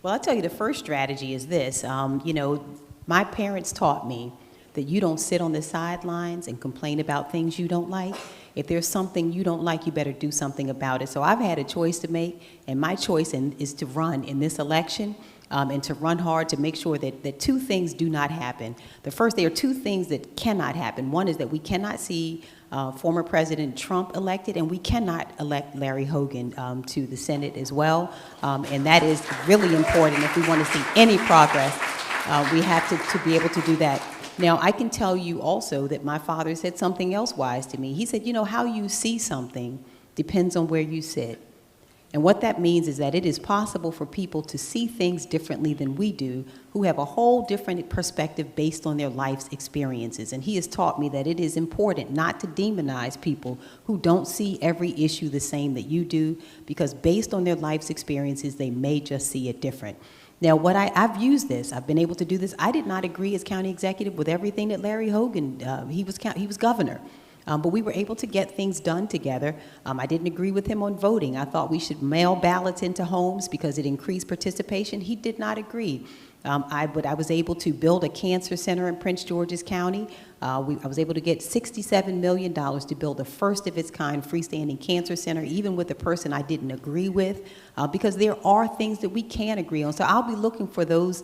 Well, I'll tell you the first strategy is this. You know, my parents taught me that you don't sit on the sidelines and complain about things you don't like. If there's something you don't like, you better do something about it. So I've had a choice to make, and my choice is to run in this election and to run hard to make sure that two things do not happen. The first, there are two things that cannot happen. One is that we cannot see former President Trump elected, and we cannot elect Larry Hogan to the Senate as well. And that is really important if we want to see any progress. We have to be able to do that. Now, I can tell you also that my father said something else wise to me. He said, you know, how you see something depends on where you sit. And what that means is that it is possible for people to see things differently than we do, who have a whole different perspective based on their life's experiences. And he has taught me that it is important not to demonize people who don't see every issue the same that you do, because based on their life's experiences, they may just see it different. Now, I've used this. I've been able to do this. I did not agree as county executive with everything that Larry Hogan, he was governor. But we were able to get things done together. I didn't agree with him on voting. I thought we should mail ballots into homes because it increased participation. He did not agree. I was able to build a cancer center in Prince George's County. I was able to get $67 million to build the first of its kind freestanding cancer center, even with a person I didn't agree with, because there are things that we can agree on. So I'll be looking for those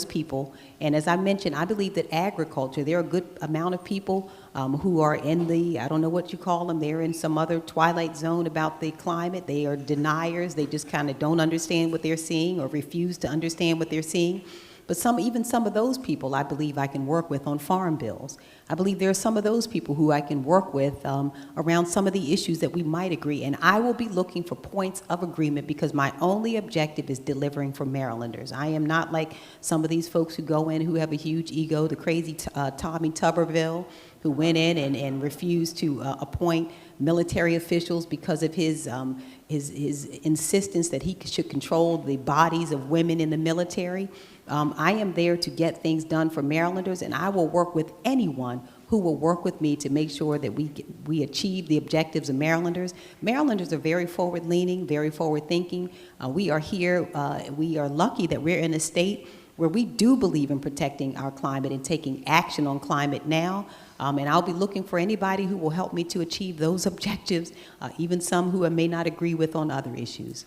people. And as I mentioned, I believe that agriculture, there are a good amount of people who are in the, I don't know what you call them, they're in some other twilight zone about the climate. They are deniers. They just kind of don't understand what they're seeing or refuse to understand what they're seeing. But even some of those people, I believe I can work with on farm bills. I believe there are some of those people who I can work with around some of the issues that we might agree. And I will be looking for points of agreement because my only objective is delivering for Marylanders. I am not like some of these folks who go in who have a huge ego, the crazy Tommy Tuberville, who went in and refused to appoint military officials because of his insistence that he should control the bodies of women in the military. I am there to get things done for Marylanders, and I will work with anyone who will work with me to make sure that we achieve the objectives of Marylanders. Marylanders are very forward-leaning, very forward-thinking. We are here, we are lucky that we're in a state where we do believe in protecting our climate and taking action on climate now. And I'll be looking for anybody who will help me to achieve those objectives, even some who I may not agree with on other issues.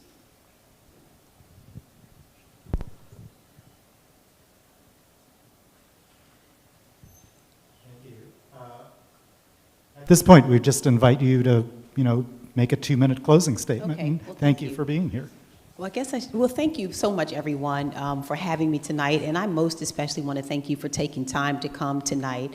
At this point, we just invite you to, make a 2-minute closing statement. Okay. And Well, thank you for being here. Well, I guess well, thank you so much, everyone, for having me tonight. And I most especially want to thank you for taking time to come tonight.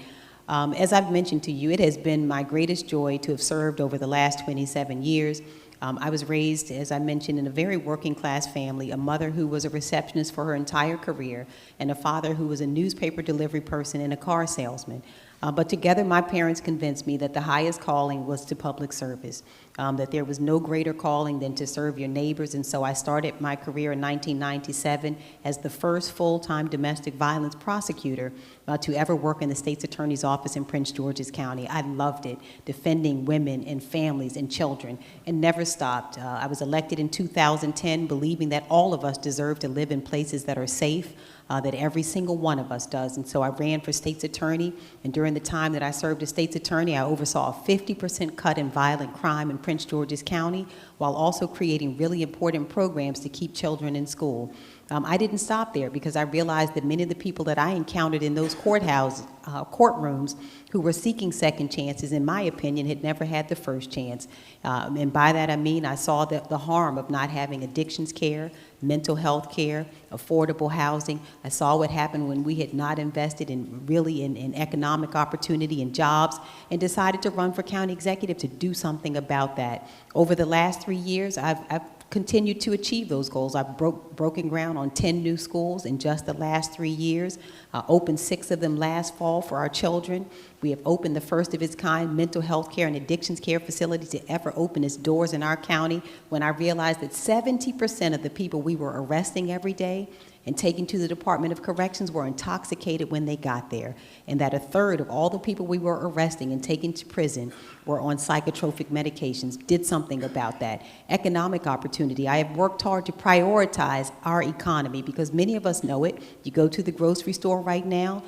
As I've mentioned to you, it has been my greatest joy to have served over the last 27 years. I was raised, as I mentioned, in a very working class family, a mother who was a receptionist for her entire career, and a father who was a newspaper delivery person and a car salesman. But together, my parents convinced me that the highest calling was to public service, that there was no greater calling than to serve your neighbors. And so I started my career in 1997 as the first full-time domestic violence prosecutor to ever work in the state's attorney's office in Prince George's County. I loved it, defending women and families and children, and never stopped. I was elected in 2010, believing that all of us deserve to live in places that are safe, that every single one of us does. And so I ran for state's attorney, and during the time that I served as state's attorney, I oversaw a 50% cut in violent crime in Prince George's County, while also creating really important programs to keep children in school. I didn't stop there because I realized that many of the people that I encountered in those courtrooms who were seeking second chances, in my opinion, had never had the first chance. And by that I mean I saw the harm of not having addictions care, mental health care, affordable housing. I saw what happened when we had not invested in economic opportunity and jobs, and decided to run for county executive to do something about that. Over the last 3 years, I've continued to achieve those goals. I've broken ground on 10 new schools in just the last 3 years, opened 6 of them last fall for our children. We have opened the first of its kind mental health care and addictions care facility to ever open its doors in our county, when I realized that 70% of the people we were arresting every day and taking to the Department of Corrections were intoxicated when they got there, and that 1/3 of all the people we were arresting and taking to prison were on psychotropic medications. Did something about that. Economic opportunity. I have worked hard to prioritize our economy, because many of us know it. You go to the grocery store right now,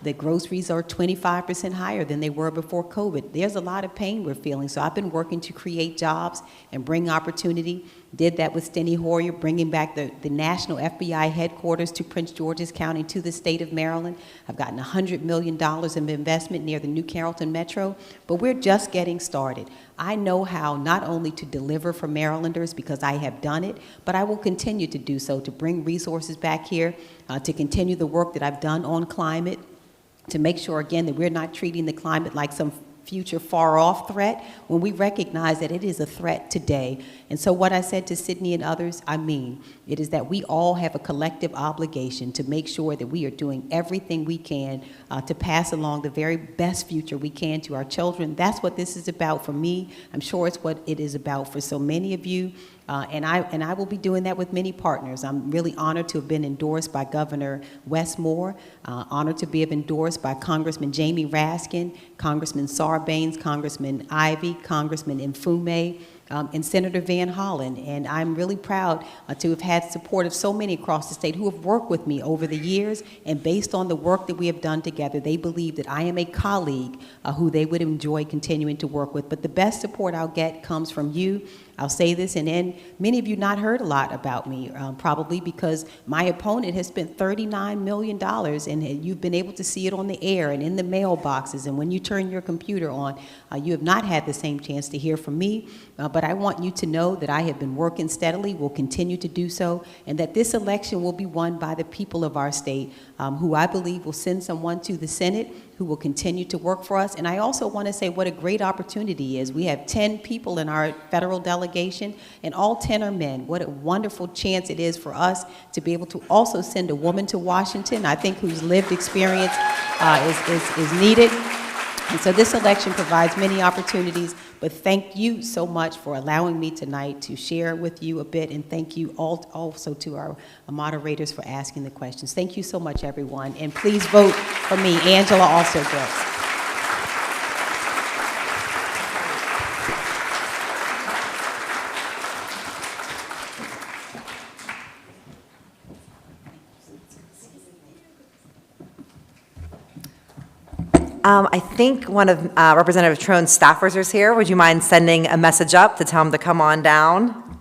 the groceries are 25% higher than they were before COVID. There's a lot of pain we're feeling, so I've been working to create jobs and bring opportunity. Did that with Steny Hoyer, bringing back the national FBI headquarters to Prince George's County, to the state of Maryland. I've gotten $100 million of investment near the New Carrollton Metro, but we're just getting started. I know how not only to deliver for Marylanders, because I have done it, but I will continue to do so, to bring resources back here, to continue the work that I've done on climate, to make sure, again, that we're not treating the climate like some future far-off threat, when we recognize that it is a threat today. And so what I said to Sydney and others, I mean, it is that we all have a collective obligation to make sure that we are doing everything we can to pass along the very best future we can to our children. That's what this is about for me. I'm sure it's what it is about for so many of you. And I will be doing that with many partners. I'm really honored to have been endorsed by Governor Wes Moore, honored to be endorsed by Congressman Jamie Raskin, Congressman Sarbanes, Congressman Ivey, Congressman Mfume, and Senator Van Hollen. And I'm really proud to have had support of so many across the state who have worked with me over the years, and based on the work that we have done together, they believe that I am a colleague who they would enjoy continuing to work with. But the best support I'll get comes from you. I'll say this, and then many of you not heard a lot about me, probably because my opponent has spent $39 million, and you've been able to see it on the air and in the mailboxes, and when you turn your computer on, you have not had the same chance to hear from me. But I want you to know that I have been working steadily, will continue to do so, and that this election will be won by the people of our state, who I believe will send someone to the Senate who will continue to work for us. And I also want to say what a great opportunity is. We have 10 people in our federal delegation, and all 10 are men. What a wonderful chance it is for us to be able to also send a woman to Washington, I think, whose lived experience is needed. And so this election provides many opportunities, but thank you so much for allowing me tonight to share with you a bit, and thank you also to our moderators for asking the questions. Thank you so much, everyone, and please vote for me, Angela Alsobrooks. I think one of Representative Trone's staffers is here. Would you mind sending a message up to tell him to come on down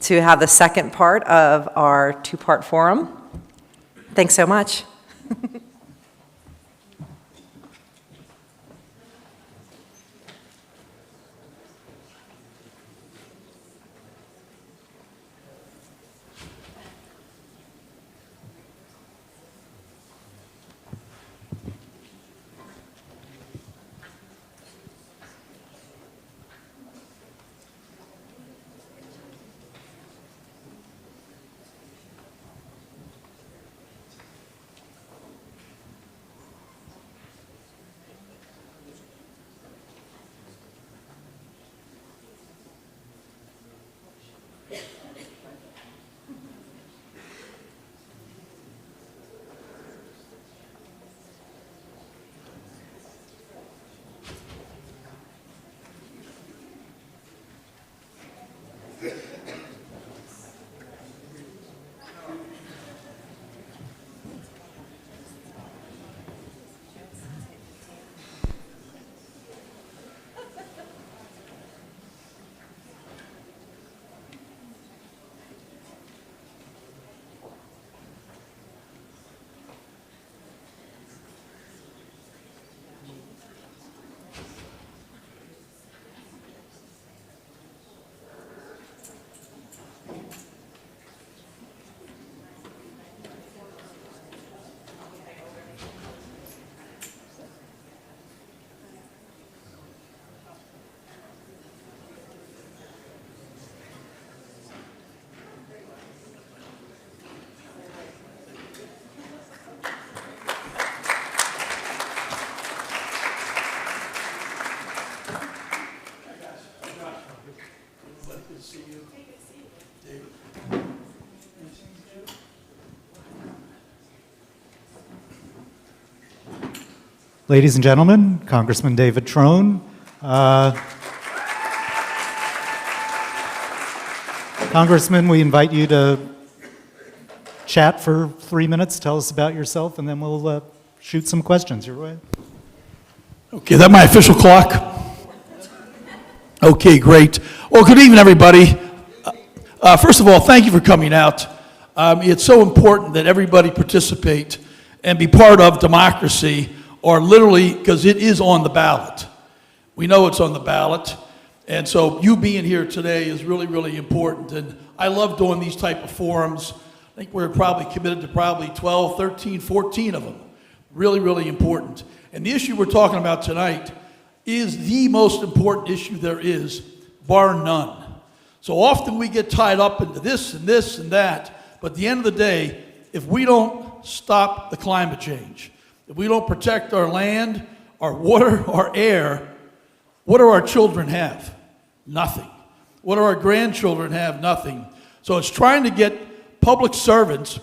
to have the second part of our two-part forum? Thanks so much. Ladies and gentlemen, Congressman David Trone. Congressman, we invite you to chat for 3 minutes, tell us about yourself, and then we'll shoot some questions your way. Okay, is that my official clock? Okay, great. Well, good evening, everybody. First of all, thank you for coming out. It's so important that everybody participate and be part of democracy, or literally, because it is on the ballot. We know it's on the ballot, and so you being here today is really, really important. And I love doing these type of forums. I think we're probably committed to probably 12, 13, 14 of them. Really, really important. And the issue we're talking about tonight is the most important issue there is, bar none. So often we get tied up into this and this and that, but at the end of the day, if we don't stop the climate change, if we don't protect our land, our water, our air, what do our children have? Nothing. What do our grandchildren have? Nothing. So it's trying to get public servants,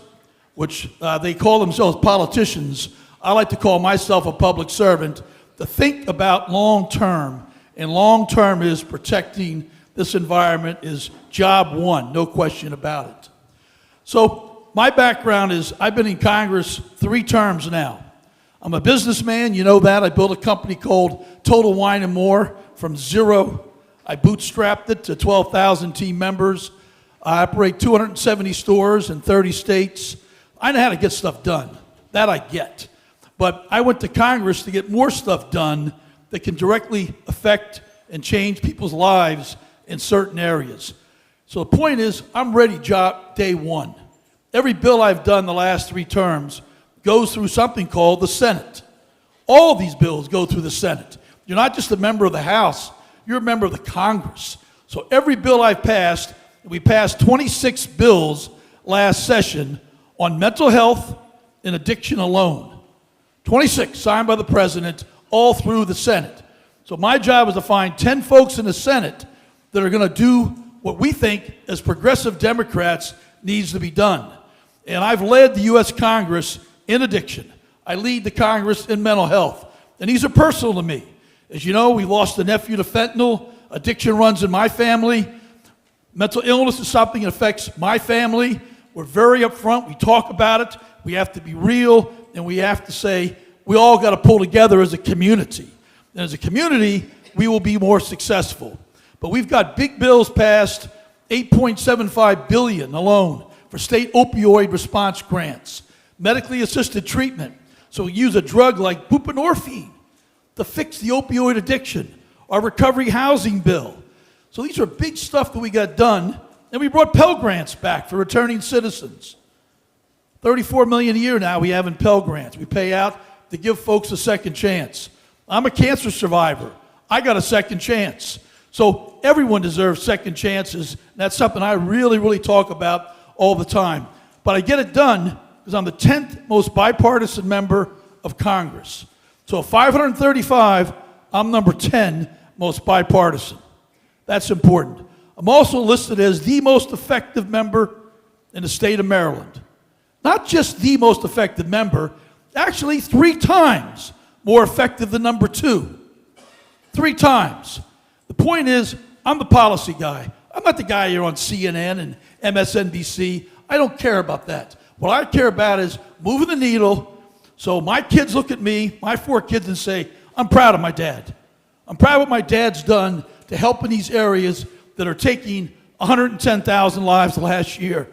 which they call themselves politicians. I like to call myself a public servant, to think about long term. And long term is protecting this environment is job one, no question about it. So my background is I've been in Congress 3 terms now. I'm a businessman, you know that. I built a company called Total Wine and More from zero. I bootstrapped it to 12,000 team members. I operate 270 stores in 30 states. I know how to get stuff done. That I get. But I went to Congress to get more stuff done that can directly affect and change people's lives in certain areas. So the point is, I'm ready job day one. Every bill I've done the last 3 terms goes through something called the Senate. All of these bills go through the Senate. You're not just a member of the House, you're a member of the Congress. So every bill I've passed, we passed 26 bills last session on mental health and addiction alone. 26 signed by the president, all through the Senate. So my job is to find 10 folks in the Senate that are going to do what we think as progressive Democrats needs to be done. And I've led the U.S. Congress in addiction. I lead the Congress in mental health. And these are personal to me. As you know, we lost a nephew to fentanyl. Addiction runs in my family. Mental illness is something that affects my family. We're very upfront. We talk about it. We have to be real. And we have to say, we all got to pull together as a community. And as a community, we will be more successful. But we've got big bills passed, $8.75 billion alone for state opioid response grants, medically assisted treatment. So we use a drug like buprenorphine to fix the opioid addiction, our recovery housing bill. So these are big stuff that we got done. And we brought Pell Grants back for returning citizens. $34 million a year now we have in Pell Grants. We pay out to give folks a second chance. I'm a cancer survivor. I got a second chance. So everyone deserves second chances. And that's something I really, really talk about all the time. But I get it done because I'm the 10th most bipartisan member of Congress. So 535, I'm number 10 most bipartisan. That's important. I'm also listed as the most effective member in the state of Maryland. Not just the most effective member, actually 3 times more effective than number 2. 3 times. The point is, I'm the policy guy. I'm not the guy here on CNN and MSNBC. I don't care about that. What I care about is moving the needle so my kids look at me, my 4 kids, and say, I'm proud of my dad. I'm proud of what my dad's done to help in these areas that are taking 110,000 lives last year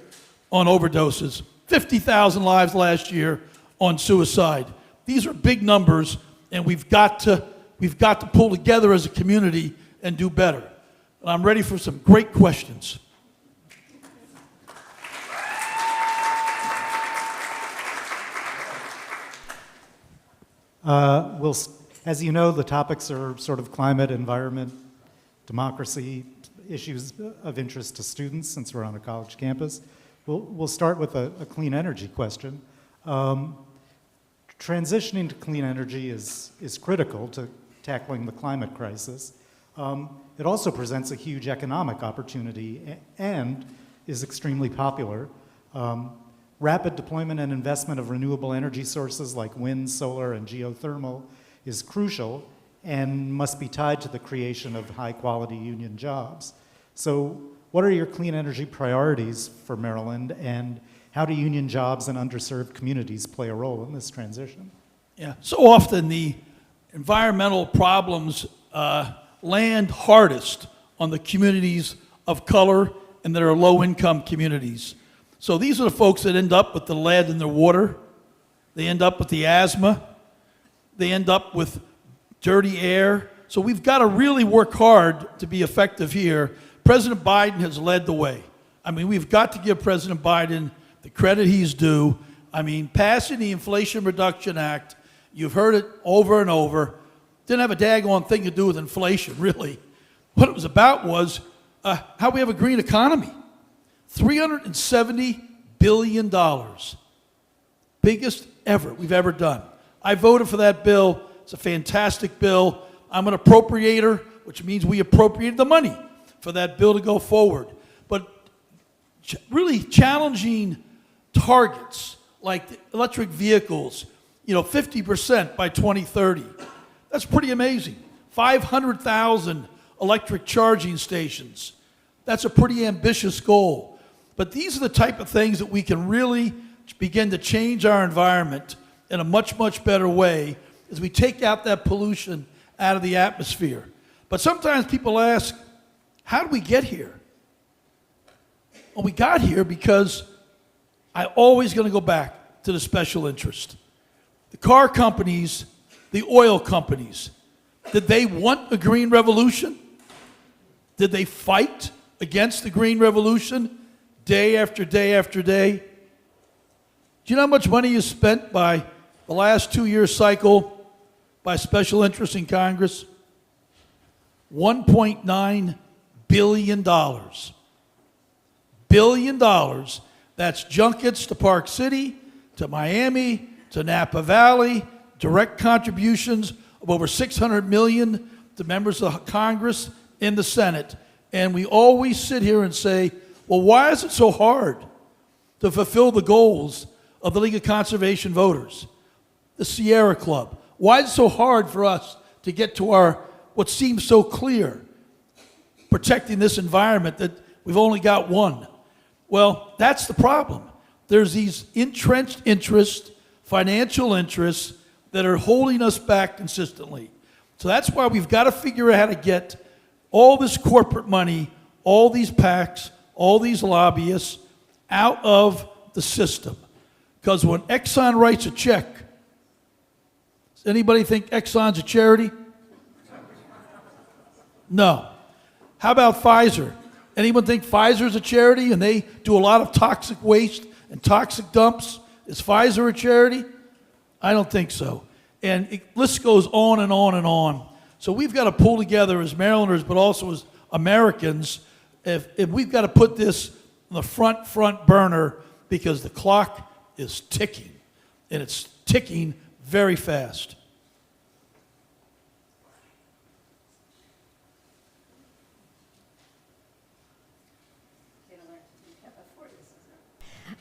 on overdoses, 50,000 lives last year on suicide. These are big numbers, and we've got to pull together as a community and do better. And I'm ready for some great questions. As you know, the topics are sort of climate, environment, democracy, issues of interest to students since we're on a college campus. We'll start with a clean energy question. Transitioning to clean energy is critical to tackling the climate crisis. It also presents a huge economic opportunity and is extremely popular. Rapid deployment and investment of renewable energy sources like wind, solar, and geothermal is crucial and must be tied to the creation of high-quality union jobs. So what are your clean energy priorities for Maryland, and how do union jobs in underserved communities play a role in this transition? Yeah, so often the environmental problems land hardest on the communities of color and that are low-income communities. So these are the folks that end up with the lead in their water. They end up with the asthma. They end up with dirty air. So we've got to really work hard to be effective here. President Biden has led the way. I mean, we've got to give President Biden the credit he's due. I mean, passing the Inflation Reduction Act, you've heard it over and over, didn't have a daggone thing to do with inflation, really. What it was about was how we have a green economy. $370 billion. Biggest ever we've ever done. I voted for that bill. It's a fantastic bill. I'm an appropriator, which means we appropriated the money for that bill to go forward. But really challenging targets like electric vehicles, 50% by 2030. That's pretty amazing. 500,000 electric charging stations. That's a pretty ambitious goal. But these are the type of things that we can really begin to change our environment in a much, much better way as we take out that pollution out of the atmosphere. But sometimes people ask, how did we get here? Well, we got here because I'm always going to go back to the special interest. The car companies, the oil companies, did they want a green revolution? Did they fight against the green revolution day after day after day? Do you know how much money is spent by the last 2-year cycle by special interests in Congress? $1.9 billion. Billion dollars. That's junkets to Park City, to Miami, to Napa Valley, direct contributions of over $600 million to members of Congress and the Senate. And we always sit here and say, well, why is it so hard to fulfill the goals of the League of Conservation Voters, the Sierra Club? Why is it so hard for us to get to our, what seems so clear, protecting this environment that we've only got one? Well, that's the problem. There's these entrenched interests, financial interests, that are holding us back consistently. So that's why we've got to figure out how to get all this corporate money, all these PACs, all these lobbyists out of the system. Because when Exxon writes a check, does anybody think Exxon's a charity? No. How about Pfizer? Anyone think Pfizer's a charity and they do a lot of toxic waste and toxic dumps? Is Pfizer a charity? I don't think so. And the list goes on and on and on. So we've got to pull together as Marylanders, but also as Americans, if we've got to put this on the front burner, because the clock is ticking, and it's ticking very fast.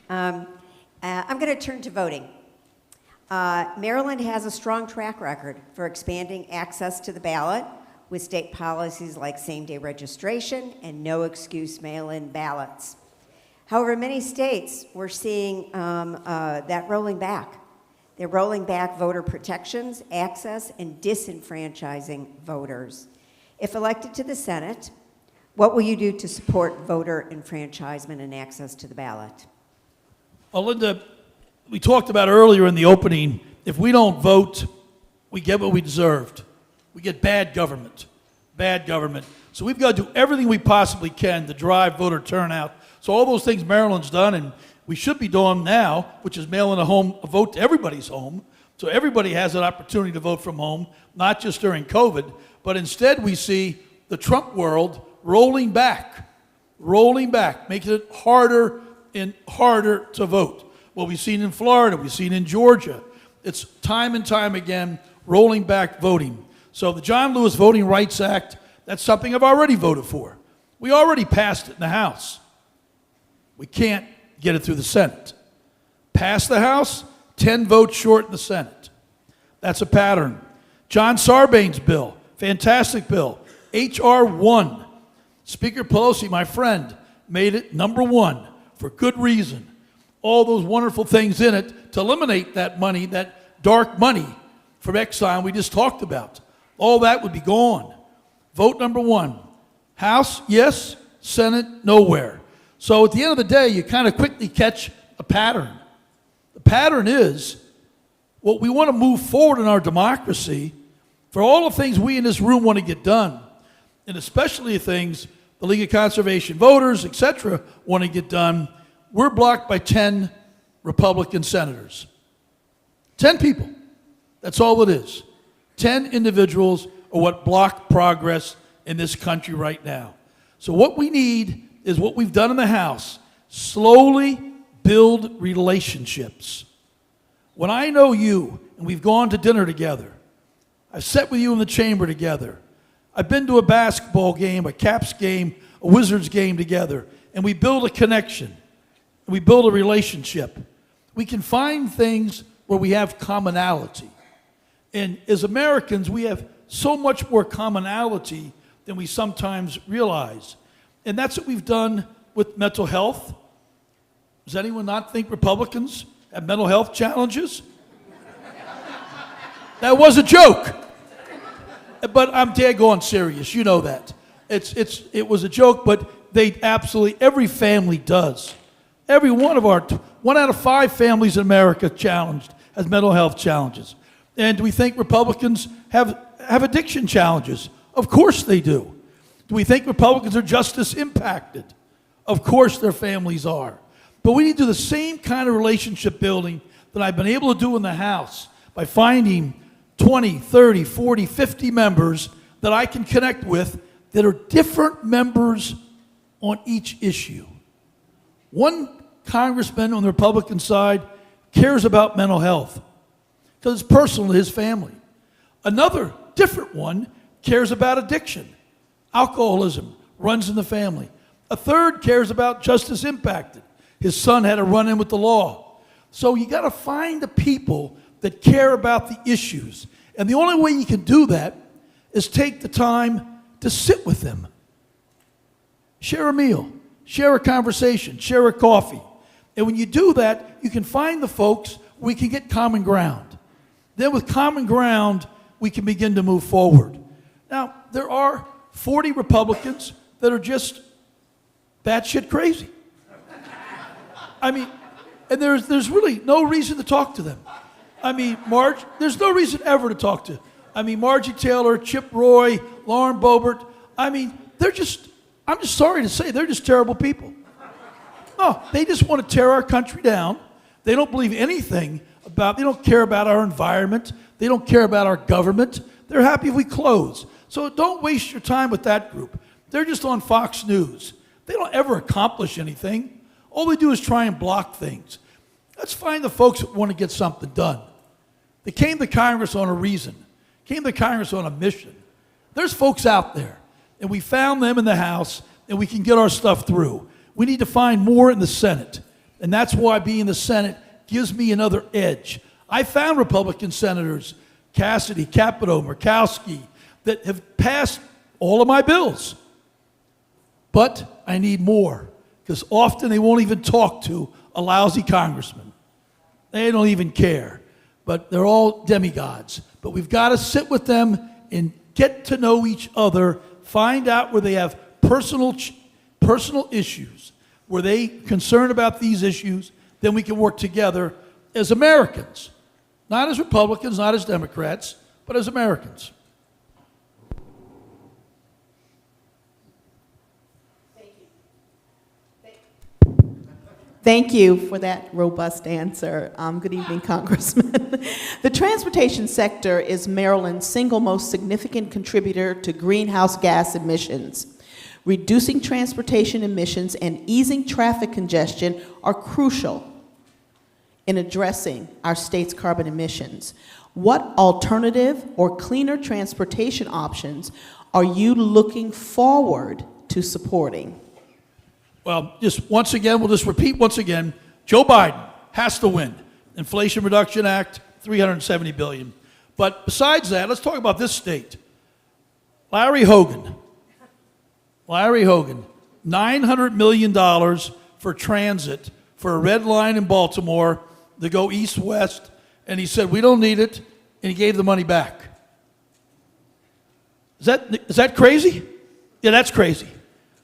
I'm going to turn to voting. Maryland has a strong track record for expanding access to the ballot with state policies like same-day registration and no-excuse mail-in ballots. However, many states, we're seeing that rolling back. They're rolling back voter protections, access, and disenfranchising voters. If elected to the Senate, what will you do to support voter enfranchisement and access to the ballot? Well, Linda, we talked about earlier in the opening, if we don't vote, we get what we deserved. We get bad government, bad government. So we've got to do everything we possibly can to drive voter turnout. So all those things Maryland's done, and we should be doing now, which is mailing a vote to everybody's home. So everybody has an opportunity to vote from home, not just during COVID, but instead we see the Trump world rolling back, making it harder and harder to vote. What we've seen in Florida, we've seen in Georgia. It's time and time again rolling back voting. So the John Lewis Voting Rights Act, that's something I've already voted for. We already passed it in the House. We can't get it through the Senate. Passed the House, 10 votes short in the Senate. That's a pattern. John Sarbanes' bill, fantastic bill. H.R. 1. Speaker Pelosi, my friend, made it number 1 for good reason. All those wonderful things in it to eliminate that money, that dark money from Exxon we just talked about. All that would be gone. Vote number 1. House, yes. Senate, nowhere. So at the end of the day, you kind of quickly catch a pattern. The pattern is what we want to move forward in our democracy, for all the things we in this room want to get done, and especially the things the League of Conservation Voters, etc., want to get done, we're blocked by 10 Republican senators. 10 people. That's all it is. 10 individuals are what block progress in this country right now. So what we need is what we've done in the House. Slowly build relationships. When I know you, and we've gone to dinner together, I've sat with you in the chamber together, I've been to a basketball game, a Caps game, a Wizards game together, and we build a connection. We build a relationship. We can find things where we have commonality. And as Americans, we have so much more commonality than we sometimes realize. And that's what we've done with mental health. Does anyone not think Republicans have mental health challenges? That was a joke. But I'm daggone serious, you know that. It was a joke, but they absolutely, every family does. Every one of 1 out of 5 families in America has mental health challenges. And do we think Republicans have addiction challenges? Of course they do. Do we think Republicans are justice impacted? Of course their families are. But we need to do the same kind of relationship building that I've been able to do in the House by finding 20, 30, 40, 50 members that I can connect with that are different members on each issue. One congressman on the Republican side cares about mental health because it's personal to his family. Another different one cares about addiction. Alcoholism runs in the family. A third cares about justice impacted. His son had a run-in with the law. So you got to find the people that care about the issues. And the only way you can do that is take the time to sit with them. Share a meal, share a conversation, share a coffee. And when you do that, you can find the folks where we can get common ground. Then with common ground, we can begin to move forward. Now, there are 40 Republicans that are just batshit crazy. I mean, and there's really no reason to talk to them. I mean, there's no reason ever to talk to. I mean, Margie Taylor, Chip Roy, Lauren Boebert. I mean, I'm just sorry to say, they're just terrible people. No, they just want to tear our country down. They don't believe anything they don't care about our environment. They don't care about our government. They're happy if we close. So don't waste your time with that group. They're just on Fox News. They don't ever accomplish anything. All they do is try and block things. Let's find the folks that want to get something done. They came to Congress on a reason, came to Congress on a mission. There's folks out there, and we found them in the House, and we can get our stuff through. We need to find more in the Senate, and that's why being in the Senate gives me another edge. I found Republican senators, Cassidy, Capito, Murkowski, that have passed all of my bills. But I need more, because often they won't even talk to a lousy congressman. They don't even care. But they're all demigods. But we've got to sit with them and get to know each other, find out where they have personal issues, where they concerned about these issues, then we can work together as Americans. Not as Republicans, not as Democrats, but as Americans. Thank you for that robust answer. Good evening, Congressman. The transportation sector is Maryland's single most significant contributor to greenhouse gas emissions. Reducing transportation emissions and easing traffic congestion are crucial in addressing our state's carbon emissions. What alternative or cleaner transportation options are you looking forward to supporting? Well, just once again, we'll just repeat once again, Joe Biden has to win. Inflation Reduction Act, $370 billion. But besides that, let's talk about this state. Larry Hogan, $900 million for transit for a red line in Baltimore to go east-west, and he said, we don't need it, and he gave the money back. Is that crazy? Yeah, that's crazy.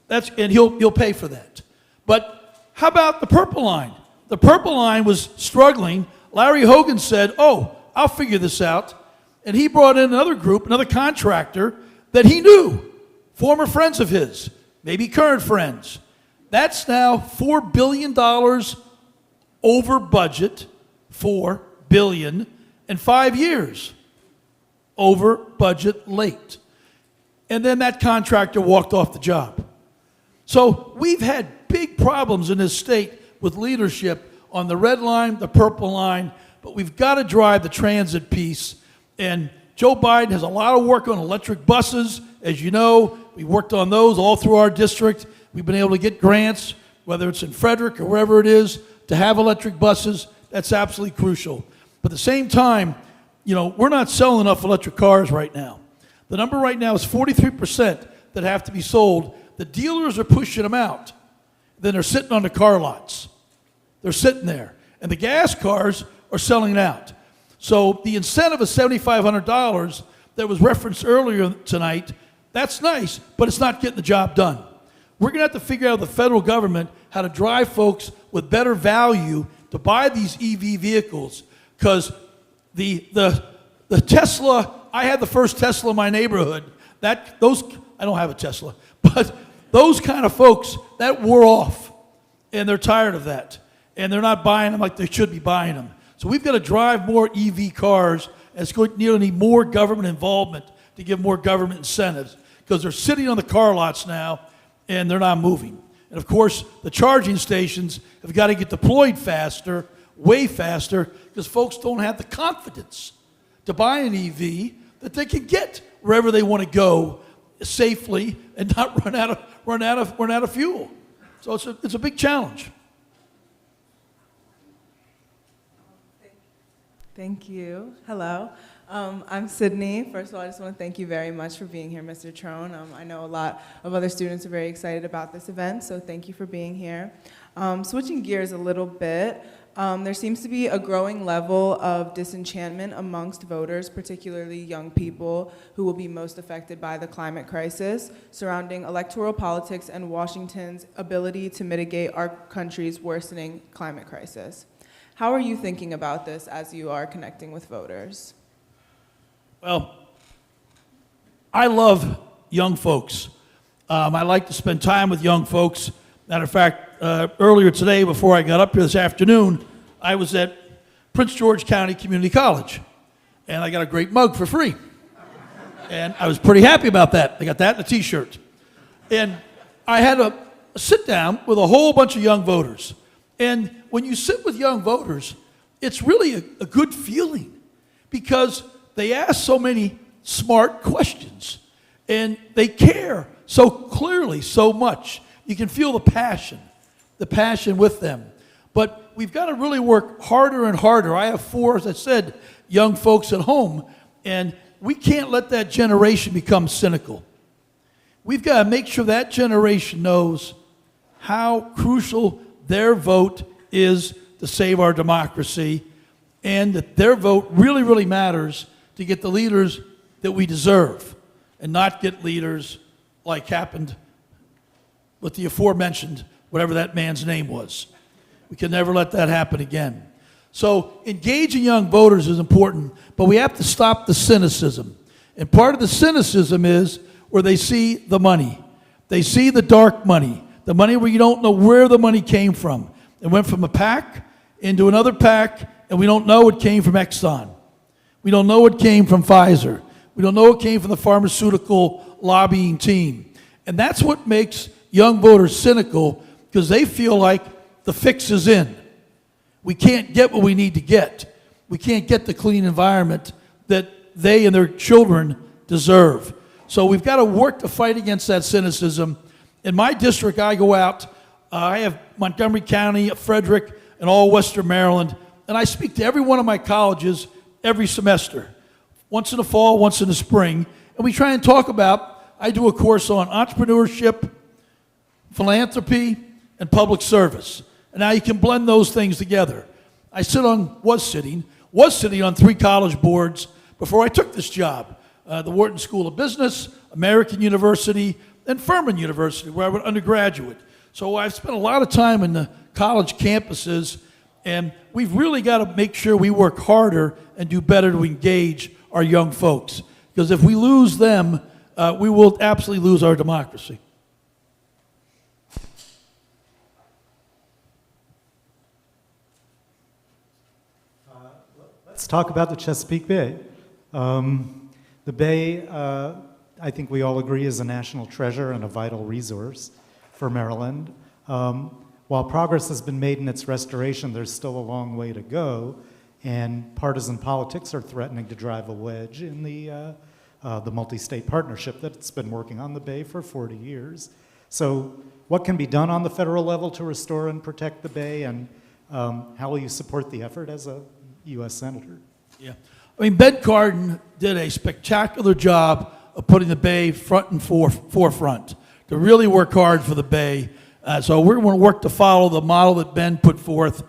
And he'll pay for that. But how about the Purple Line? The Purple Line was struggling. Larry Hogan said, oh, I'll figure this out. And he brought in another group, another contractor that he knew, former friends of his, maybe current friends. That's now $4 billion over budget, $4 billion in 5 years, over budget late. And then that contractor walked off the job. So we've had big problems in this state with leadership on the red line, the purple line, but we've got to drive the transit piece. And Joe Biden has a lot of work on electric buses. As you know, we worked on those all through our district. We've been able to get grants, whether it's in Frederick or wherever it is, to have electric buses. That's absolutely crucial. But at the same time, we're not selling enough electric cars right now. The number right now is 43% that have to be sold. The dealers are pushing them out. Then they're sitting on the car lots. They're sitting there. And the gas cars are selling out. So the incentive of $7,500 that was referenced earlier tonight, that's nice, but it's not getting the job done. We're going to have to figure out with the federal government how to drive folks with better value to buy these EV vehicles. Because the Tesla, I had the first Tesla in my neighborhood. I don't have a Tesla, but those kind of folks, that wore off, and they're tired of that. And they're not buying them like they should be buying them. So we've got to drive more EV cars, and it's going to need more government involvement to give more government incentives, because they're sitting on the car lots now, and they're not moving. And of course, the charging stations have got to get deployed faster, way faster, because folks don't have the confidence to buy an EV. that they can get wherever they want to go safely and not run out of fuel. So it's a big challenge. Thank you. Hello. I'm Sydney. First of all, I just want to thank you very much for being here, Mr. Trone. I know a lot of other students are very excited about this event, so thank you for being here. Switching gears a little bit, there seems to be a growing level of disenchantment amongst voters, particularly young people who will be most affected by the climate crisis surrounding electoral politics and Washington's ability to mitigate our country's worsening climate crisis. How are you thinking about this as you are connecting with voters? Well, I love young folks. I like to spend time with young folks. Matter of fact, earlier today, before I got up here this afternoon, I was at Prince George County Community College, and I got a great mug for free. And I was pretty happy about that. I got that and a t-shirt. And I had a sit down with a whole bunch of young voters. And when you sit with young voters, it's really a good feeling because they ask so many smart questions and they care so clearly, so much. You can feel the passion with them. But we've got to really work harder and harder. I have 4, as I said, young folks at home, and we can't let that generation become cynical. We've got to make sure that generation knows how crucial their vote is to save our democracy, and that their vote really, really matters to get the leaders that we deserve, and not get leaders like happened with the aforementioned, whatever that man's name was. We can never let that happen again. So engaging young voters is important, but we have to stop the cynicism. And part of the cynicism is where they see the money. They see the dark money, the money where you don't know where the money came from. It went from a PAC into another PAC, and we don't know it came from Exxon. We don't know it came from Pfizer. We don't know it came from the pharmaceutical lobbying team. And that's what makes young voters cynical, because they feel like the fix is in. We can't get what we need to get. We can't get the clean environment that they and their children deserve. So we've got to work to fight against that cynicism. In my district, I go out, I have Montgomery County, Frederick, and all Western Maryland, and I speak to every one of my colleges every semester, once in the fall, once in the spring, and we try and talk about, I do a course on entrepreneurship, philanthropy, and public service. And now you can blend those things together. I was sitting on 3 college boards before I took this job. The Wharton School of Business, American University, and Furman University, where I was undergraduate. So I've spent a lot of time in the college campuses, and we've really got to make sure we work harder and do better to engage our young folks. Because if we lose them, we will absolutely lose our democracy. Let's talk about the Chesapeake Bay. The Bay, I think we all agree, is a national treasure and a vital resource for Maryland. While progress has been made in its restoration, there's still a long way to go, and partisan politics are threatening to drive a wedge in the multi-state partnership that's been working on the Bay for 40 years. So what can be done on the federal level to restore and protect the Bay, and how will you support the effort as a U.S. Senator? Yeah, I mean, Ben Cardin did a spectacular job of putting the Bay front and forefront to really work hard for the Bay. So we're going to work to follow the model that Ben put forth.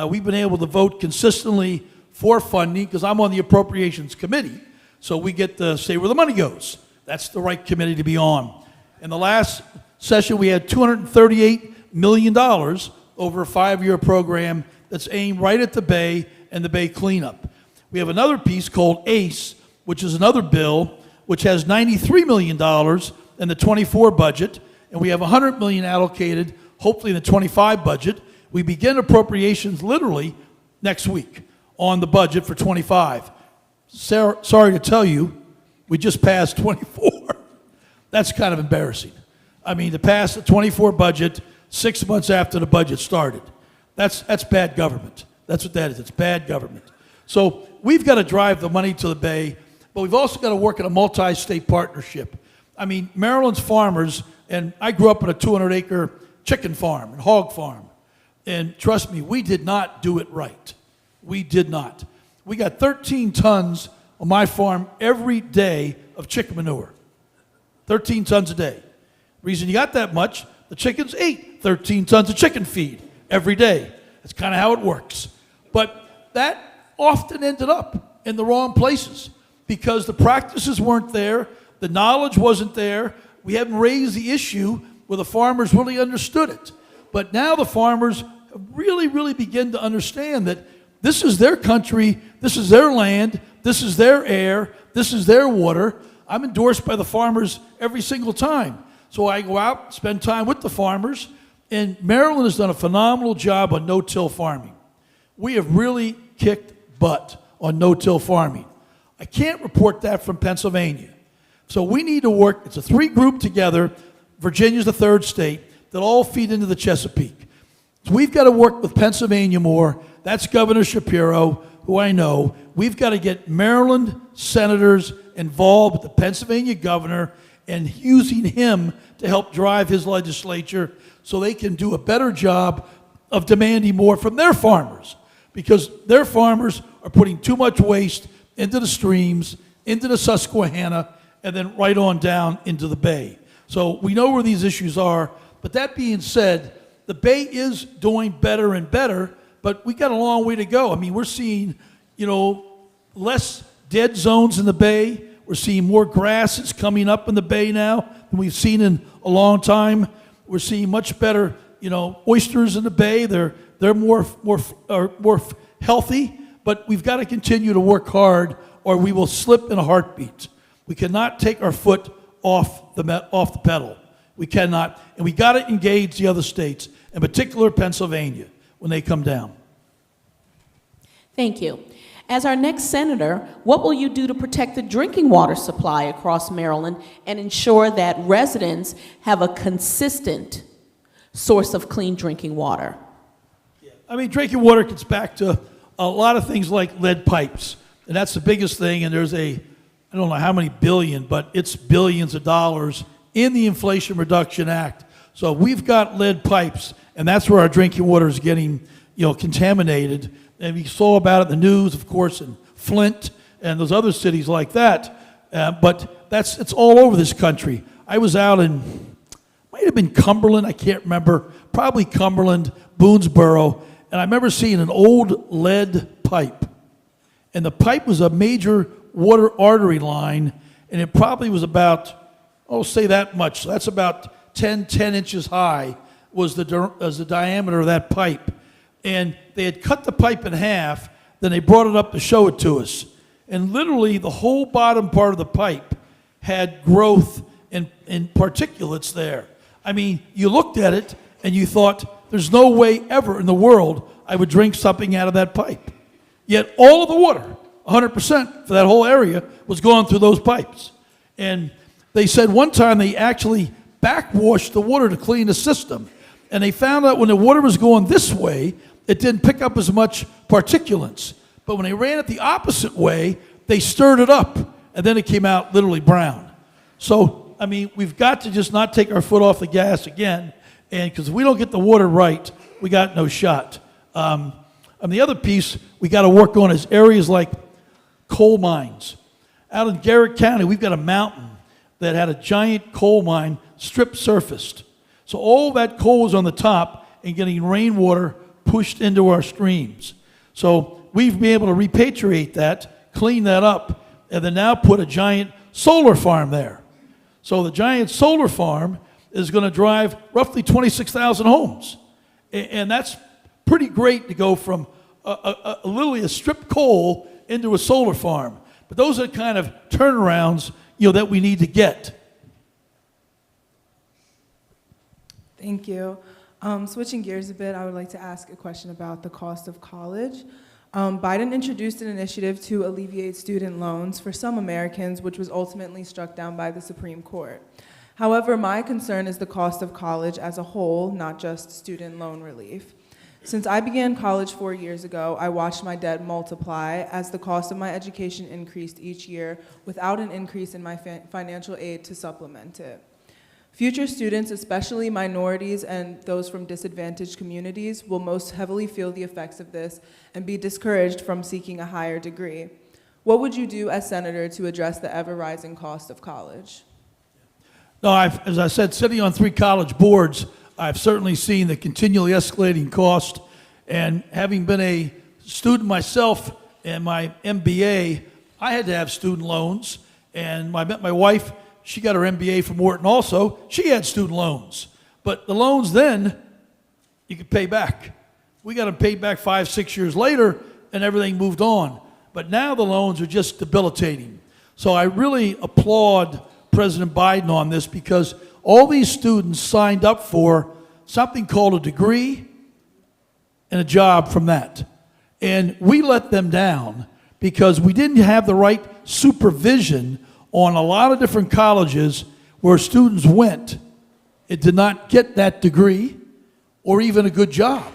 We've been able to vote consistently for funding because I'm on the Appropriations Committee, so we get to say where the money goes. That's the right committee to be on. In the last session, we had $238 million over a 5-year program that's aimed right at the Bay and the Bay cleanup. We have another piece called ACE, which is another bill, which has $93 million in the 24 budget, and we have $100 million allocated, hopefully in the 25 budget. We begin appropriations literally next week on the budget for 25. Sorry to tell you, we just passed 24. That's kind of embarrassing. I mean, to pass the 24 budget 6 months after the budget started, that's bad government. That's what that is. It's bad government. So we've got to drive the money to the Bay. but we've also got to work in a multi-state partnership. I mean, Maryland's farmers, and I grew up on a 200-acre chicken farm and hog farm, and trust me, we did not do it right. We did not. We got 13 tons on my farm every day of chicken manure. 13 tons a day. Reason you got that much, the chickens ate 13 tons of chicken feed every day. That's kind of how it works. But that often ended up in the wrong places because the practices weren't there, the knowledge wasn't there, we haven't raised the issue where the farmers really understood it. But now the farmers really begin to understand that this is their country, this is their land, this is their air, this is their water. I'm endorsed by the farmers every single time. So I go out, spend time with the farmers, and Maryland has done a phenomenal job on no-till farming. We have really kicked butt on no-till farming. I can't report that from Pennsylvania. So we need to work, it's a three-group together, Virginia's the third state, that all feed into the Chesapeake. So we've got to work with Pennsylvania more. That's Governor Shapiro, who I know. We've got to get Maryland senators involved with the Pennsylvania governor and using him to help drive his legislature so they can do a better job of demanding more from their farmers, because their farmers are putting too much waste into the streams, into the Susquehanna, and then right on down into the Bay. So we know where these issues are, but that being said, the Bay is doing better and better, but we got a long way to go. I mean, we're seeing, less dead zones in the Bay. We're seeing more grasses coming up in the Bay now than we've seen in a long time. We're seeing much better, oysters in the Bay. They're more healthy, but we've got to continue to work hard or we will slip in a heartbeat. We cannot take our foot off the pedal. We cannot, and we got to engage the other states, in particular Pennsylvania, when they come down. Thank you. As our next senator, what will you do to protect the drinking water supply across Maryland and ensure that residents have a consistent source of clean drinking water? I mean, drinking water gets back to a lot of things like lead pipes, and that's the biggest thing, and there's I don't know how many billion, but it's billions of dollars in the Inflation Reduction Act. So we've got lead pipes, and that's where our drinking water is getting, contaminated. And we saw about it in the news, of course, in Flint and those other cities like that. But it's all over this country. I was out in, might have been Cumberland, I can't remember, probably Cumberland, Boonesboro, and I remember seeing an old lead pipe. And the pipe was a major water artery line, and it probably was about, say that much. So that's about 10 inches high was the diameter of that pipe. And they had cut the pipe in half, then they brought it up to show it to us. And literally the whole bottom part of the pipe had growth and particulates there. I mean, you looked at it and you thought, there's no way ever in the world I would drink something out of that pipe. Yet all of the water, 100% for that whole area, was going through those pipes. And they said one time they actually backwashed the water to clean the system. And they found out when the water was going this way, it didn't pick up as much particulates. But when they ran it the opposite way, they stirred it up, and then it came out literally brown. So, I mean, we've got to just not take our foot off the gas again, and because if we don't get the water right, we got no shot. And the other piece we got to work on is areas like coal mines. Out in Garrett County, we've got a mountain that had a giant coal mine strip surfaced. So all that coal was on the top and getting rainwater pushed into our streams. So we've been able to repatriate that, clean that up, and then now put a giant solar farm there. So the giant solar farm is going to drive roughly 26,000 homes. And that's pretty great to go from literally a strip coal into a solar farm. But those are the kind of turnarounds that we need to get. Thank you. Switching gears a bit, I would like to ask a question about the cost of college. Biden introduced an initiative to alleviate student loans for some Americans, which was ultimately struck down by the Supreme Court. However, my concern is the cost of college as a whole, not just student loan relief. Since I began college 4 years ago, I watched my debt multiply as the cost of my education increased each year without an increase in my financial aid to supplement it. Future students, especially minorities and those from disadvantaged communities, will most heavily feel the effects of this and be discouraged from seeking a higher degree. What would you do as senator to address the ever-rising cost of college? No, as I said, sitting on 3 college boards, I've certainly seen the continually escalating cost, and having been a student myself in my MBA, I had to have student loans, and I met my wife. She got her MBA from Wharton also. She had student loans. But the loans then, you could pay back. We got them paid back 5, 6 years later, and everything moved on. But now the loans are just debilitating. So I really applaud President Biden on this, because all these students signed up for something called a degree and a job from that. And we let them down because we didn't have the right supervision on a lot of different colleges where students went and did not get that degree or even a good job.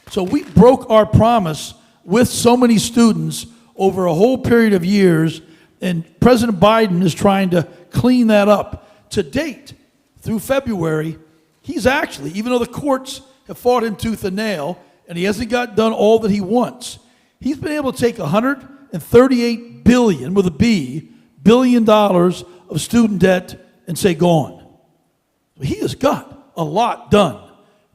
So we broke our promise with so many students over a whole period of years, and President Biden is trying to clean that up. To date, through February, he's actually, even though the courts have fought him tooth and nail, and he hasn't got done all that he wants, he's been able to take $138 billion, with a B, $billion of student debt and say gone. He has got a lot done.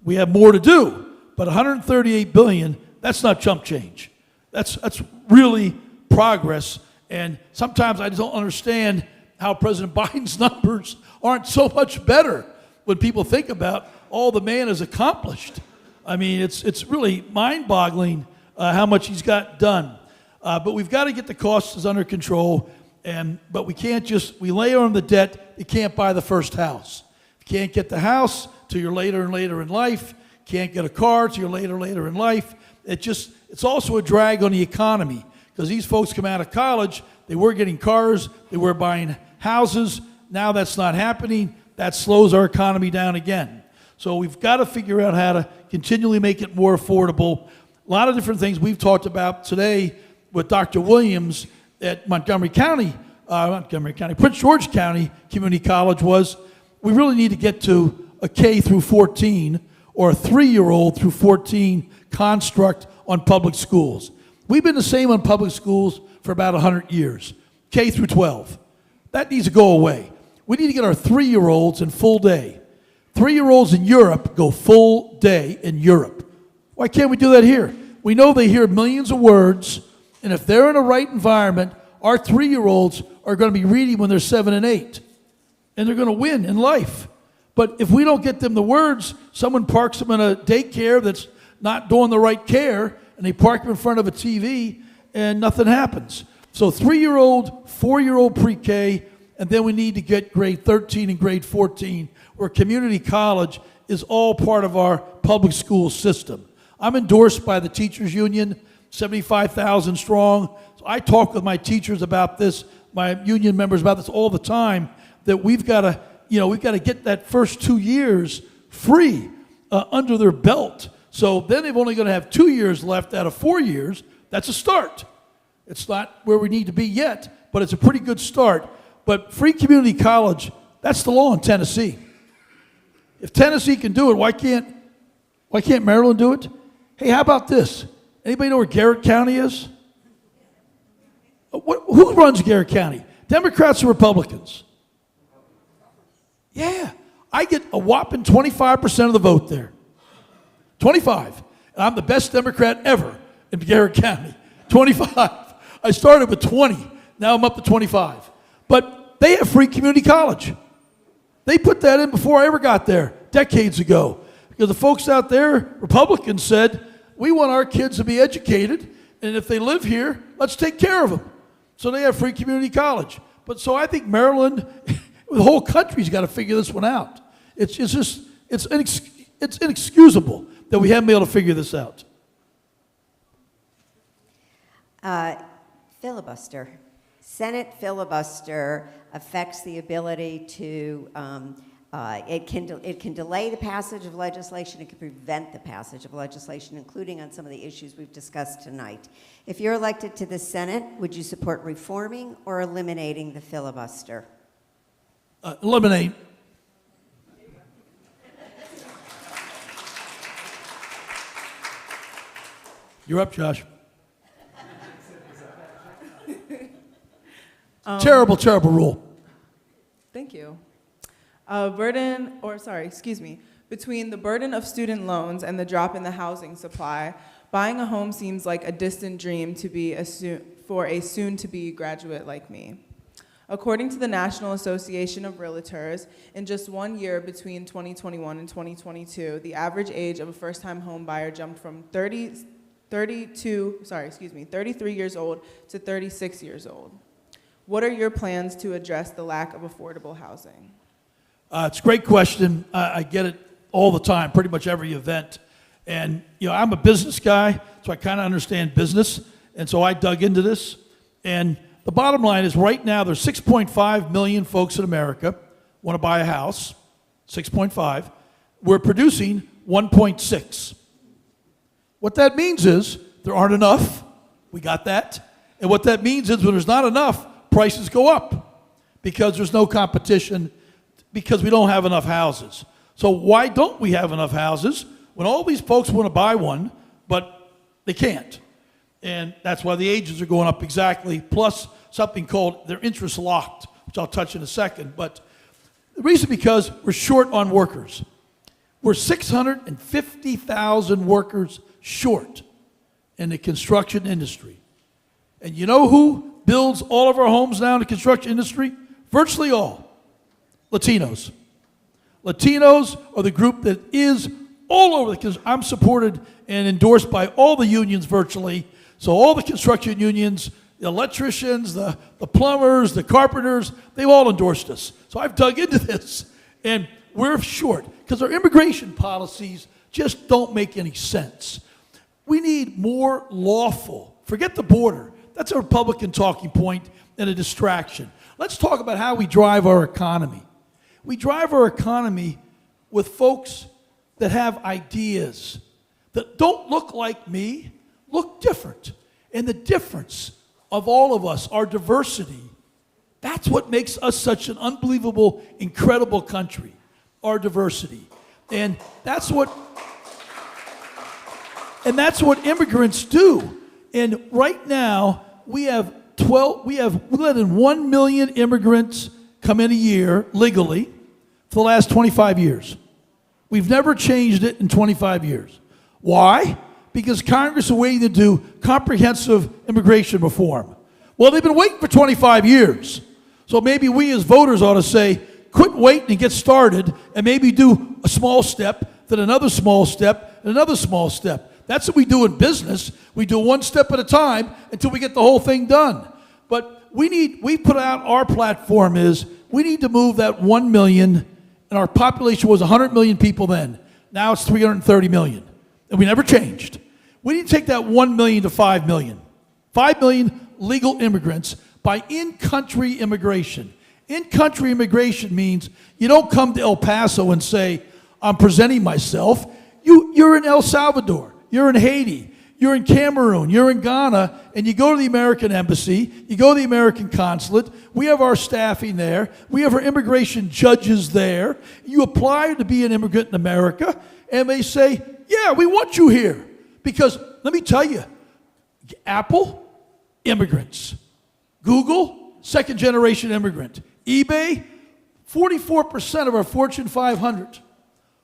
We have more to do, but $138 billion, that's not chump change. That's really progress, and sometimes I just don't understand how President Biden's numbers aren't so much better when people think about all the man has accomplished. I mean, it's really mind-boggling how much he's got done. But we've got to get the costs under control, but we can't we layer on the debt, you can't buy the first house. If you can't get the house till you're later and later in life, can't get a car till you're later in life, it's also a drag on the economy, because these folks come out of college, they were getting cars, they were buying houses, now that's not happening, that slows our economy down again. So we've got to figure out how to continually make it more affordable. A lot of different things we've talked about today with Dr. Williams at Prince George County Community College was, we really need to get to a K through 14 or a 3-year-old through 14 construct on public schools. We've been the same on public schools for about 100 years, K through 12. That needs to go away. We need to get our 3-year-olds in full day. 3-year-olds in Europe go full day in Europe. Why can't we do that here? We know they hear millions of words, and if they're in a right environment, our 3-year-olds are going to be reading when they're 7 and 8, and they're going to win in life. But if we don't get them the words, someone parks them in a daycare that's not doing the right care, and they park them in front of a TV, and nothing happens. So 3-year-old, 4-year-old pre-K, and then we need to get grade 13 and grade 14, where community college is all part of our public school system. I'm endorsed by the teachers union, 75,000 strong. So I talk with my teachers about this, my union members about this all the time, that we've got to get that first 2 years free under their belt. So then they're only going to have 2 years left out of 4 years. That's a start. It's not where we need to be yet, but it's a pretty good start. But free community college, that's the law in Tennessee. If Tennessee can do it, why can't Maryland do it? Hey, how about this? Anybody know where Garrett County is? Who runs Garrett County? Democrats or Republicans? Yeah, I get a whopping 25% of the vote there. 25. And I'm the best Democrat ever in Garrett County. 25. I started with 20. Now I'm up to 25. But they have free community college. They put that in before I ever got there, decades ago. Because the folks out there, Republicans, said, we want our kids to be educated, and if they live here, let's take care of them. So they have free community college. But so I think Maryland, the whole country's got to figure this one out. It's inexcusable that we haven't been able to figure this out. Filibuster. Senate filibuster affects the ability to It can delay the passage of legislation. It can prevent the passage of legislation, including on some of the issues we've discussed tonight. If you're elected to the Senate, would you support reforming or eliminating the filibuster? Eliminate. You're up, Josh. Terrible, terrible rule. Thank you. Between the burden of student loans and the drop in the housing supply, buying a home seems like a distant dream for a soon-to-be graduate like me. According to the National Association of Realtors, in just 1 year between 2021 and 2022, the average age of a first-time home buyer jumped from 33 years old to 36 years old. What are your plans to address the lack of affordable housing? It's a great question. I get it all the time, pretty much every event. And, I'm a business guy, so I kind of understand business. And so I dug into this. And the bottom line is right now there's 6.5 million folks in America want to buy a house, 6.5. We're producing 1.6. What that means is there aren't enough. We got that. And what that means is when there's not enough, prices go up because there's no competition, because we don't have enough houses. So why don't we have enough houses when all these folks want to buy one, but they can't? And that's why the ages are going up exactly, plus something called their interest locked, which I'll touch in a second. But the reason because we're short on workers. We're 650,000 workers short in the construction industry. And you know who builds all of our homes now in the construction industry? Virtually all. Latinos. Latinos are the group that is all over because I'm supported and endorsed by all the unions virtually. So all the construction unions, the electricians, the plumbers, the carpenters, they've all endorsed us. So I've dug into this, and we're short because our immigration policies just don't make any sense. We need more lawful. Forget the border. That's a Republican talking point and a distraction. Let's talk about how we drive our economy. We drive our economy with folks that have ideas that don't look like me, look different. And the difference of all of us, our diversity, that's what makes us such an unbelievable, incredible country, our diversity. And that's what immigrants do. And right now, we let in 1 million immigrants come in a year legally for the last 25 years. We've never changed it in 25 years. Why? Because Congress is waiting to do comprehensive immigration reform. Well, they've been waiting for 25 years. So maybe we as voters ought to say, quit waiting and get started, and maybe do a small step, then another small step, and another small step. That's what we do in business. We do one step at a time until we get the whole thing done. But we put out our platform is we need to move that 1 million, and our population was 100 million people then. Now it's 330 million, and we never changed. We need to take that 1 million to 5 million. 5 million legal immigrants by in-country immigration. In-country immigration means you don't come to El Paso and say, I'm presenting myself. You're in El Salvador. You're in Haiti, you're in Cameroon, you're in Ghana, and you go to the American embassy, you go to the American consulate, we have our staffing there, we have our immigration judges there, you apply to be an immigrant in America, and they say, yeah, we want you here. Because, let me tell you, Apple, immigrants. Google, second-generation immigrant. eBay, 44% of our Fortune 500.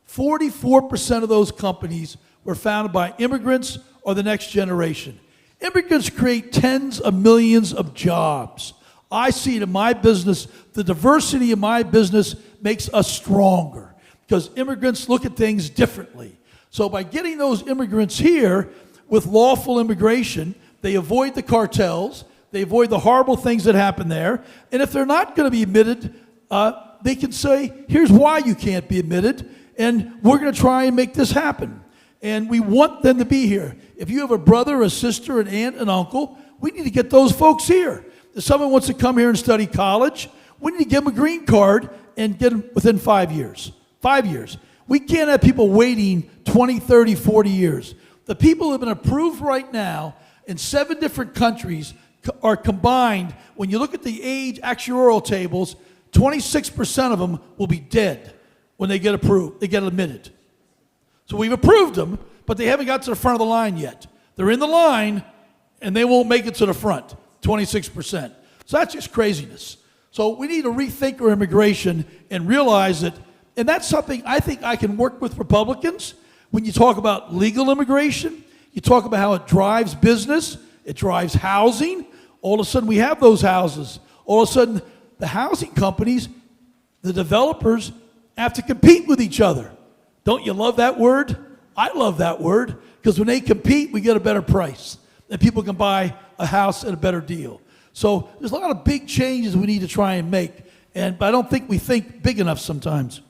44% of those companies were founded by immigrants or the next generation. Immigrants create tens of millions of jobs. I see it in my business. The diversity of my business makes us stronger because immigrants look at things differently. So by getting those immigrants here with lawful immigration, they avoid the cartels, they avoid the horrible things that happen there, and if they're not going to be admitted, they can say, here's why you can't be admitted, and we're going to try and make this happen. And we want them to be here. If you have a brother, a sister, an aunt, an uncle, we need to get those folks here. If someone wants to come here and study college, we need to give them a green card and get them within 5 years. 5 years. We can't have people waiting 20, 30, 40 years. The people who have been approved right now in 7 different countries are combined. When you look at the age actuarial tables, 26% of them will be dead when they get approved, they get admitted. So we've approved them, but they haven't got to the front of the line yet. They're in the line, and they won't make it to the front, 26%. So that's just craziness. So we need to rethink our immigration and realize that, and that's something I think I can work with Republicans. When you talk about legal immigration, you talk about how it drives business, it drives housing. All of a sudden we have those houses. All of a sudden the housing companies, the developers, have to compete with each other. Don't you love that word? I love that word, because when they compete, we get a better price. And people can buy a house at a better deal. So there's a lot of big changes we need to try and make. But I don't think we think big enough sometimes.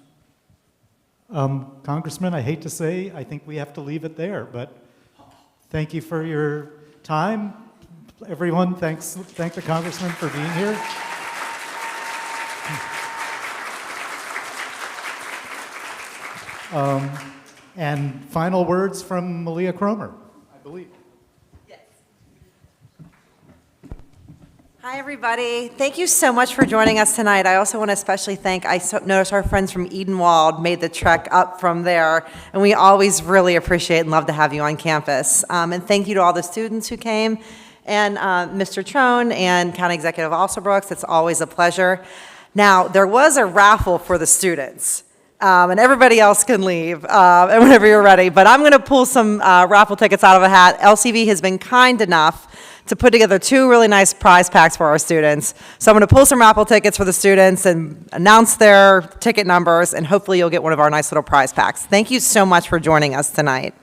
Congressman, I hate to say, I think we have to leave it there, but thank you for your time. Everyone, thank the Congressman for being here. And final words from Malia Cromer, I believe. Hi, everybody. Thank you so much for joining us tonight. I also want to especially thank, noticed our friends from Edenwald made the trek up from there, and we always really appreciate and love to have you on campus. And thank you to all the students who came, and Mr. Trone and County Executive Alsobrooks. It's always a pleasure. Now, there was a raffle for the students, and everybody else can leave and whenever you're ready, but I'm going to pull some raffle tickets out of a hat. LCV has been kind enough to put together 2 really nice prize packs for our students. So I'm going to pull some raffle tickets for the students and announce their ticket numbers, and hopefully you'll get one of our nice little prize packs. Thank you so much for joining us tonight.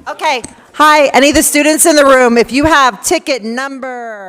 Okay, hi, any of the students in the room, if you have ticket number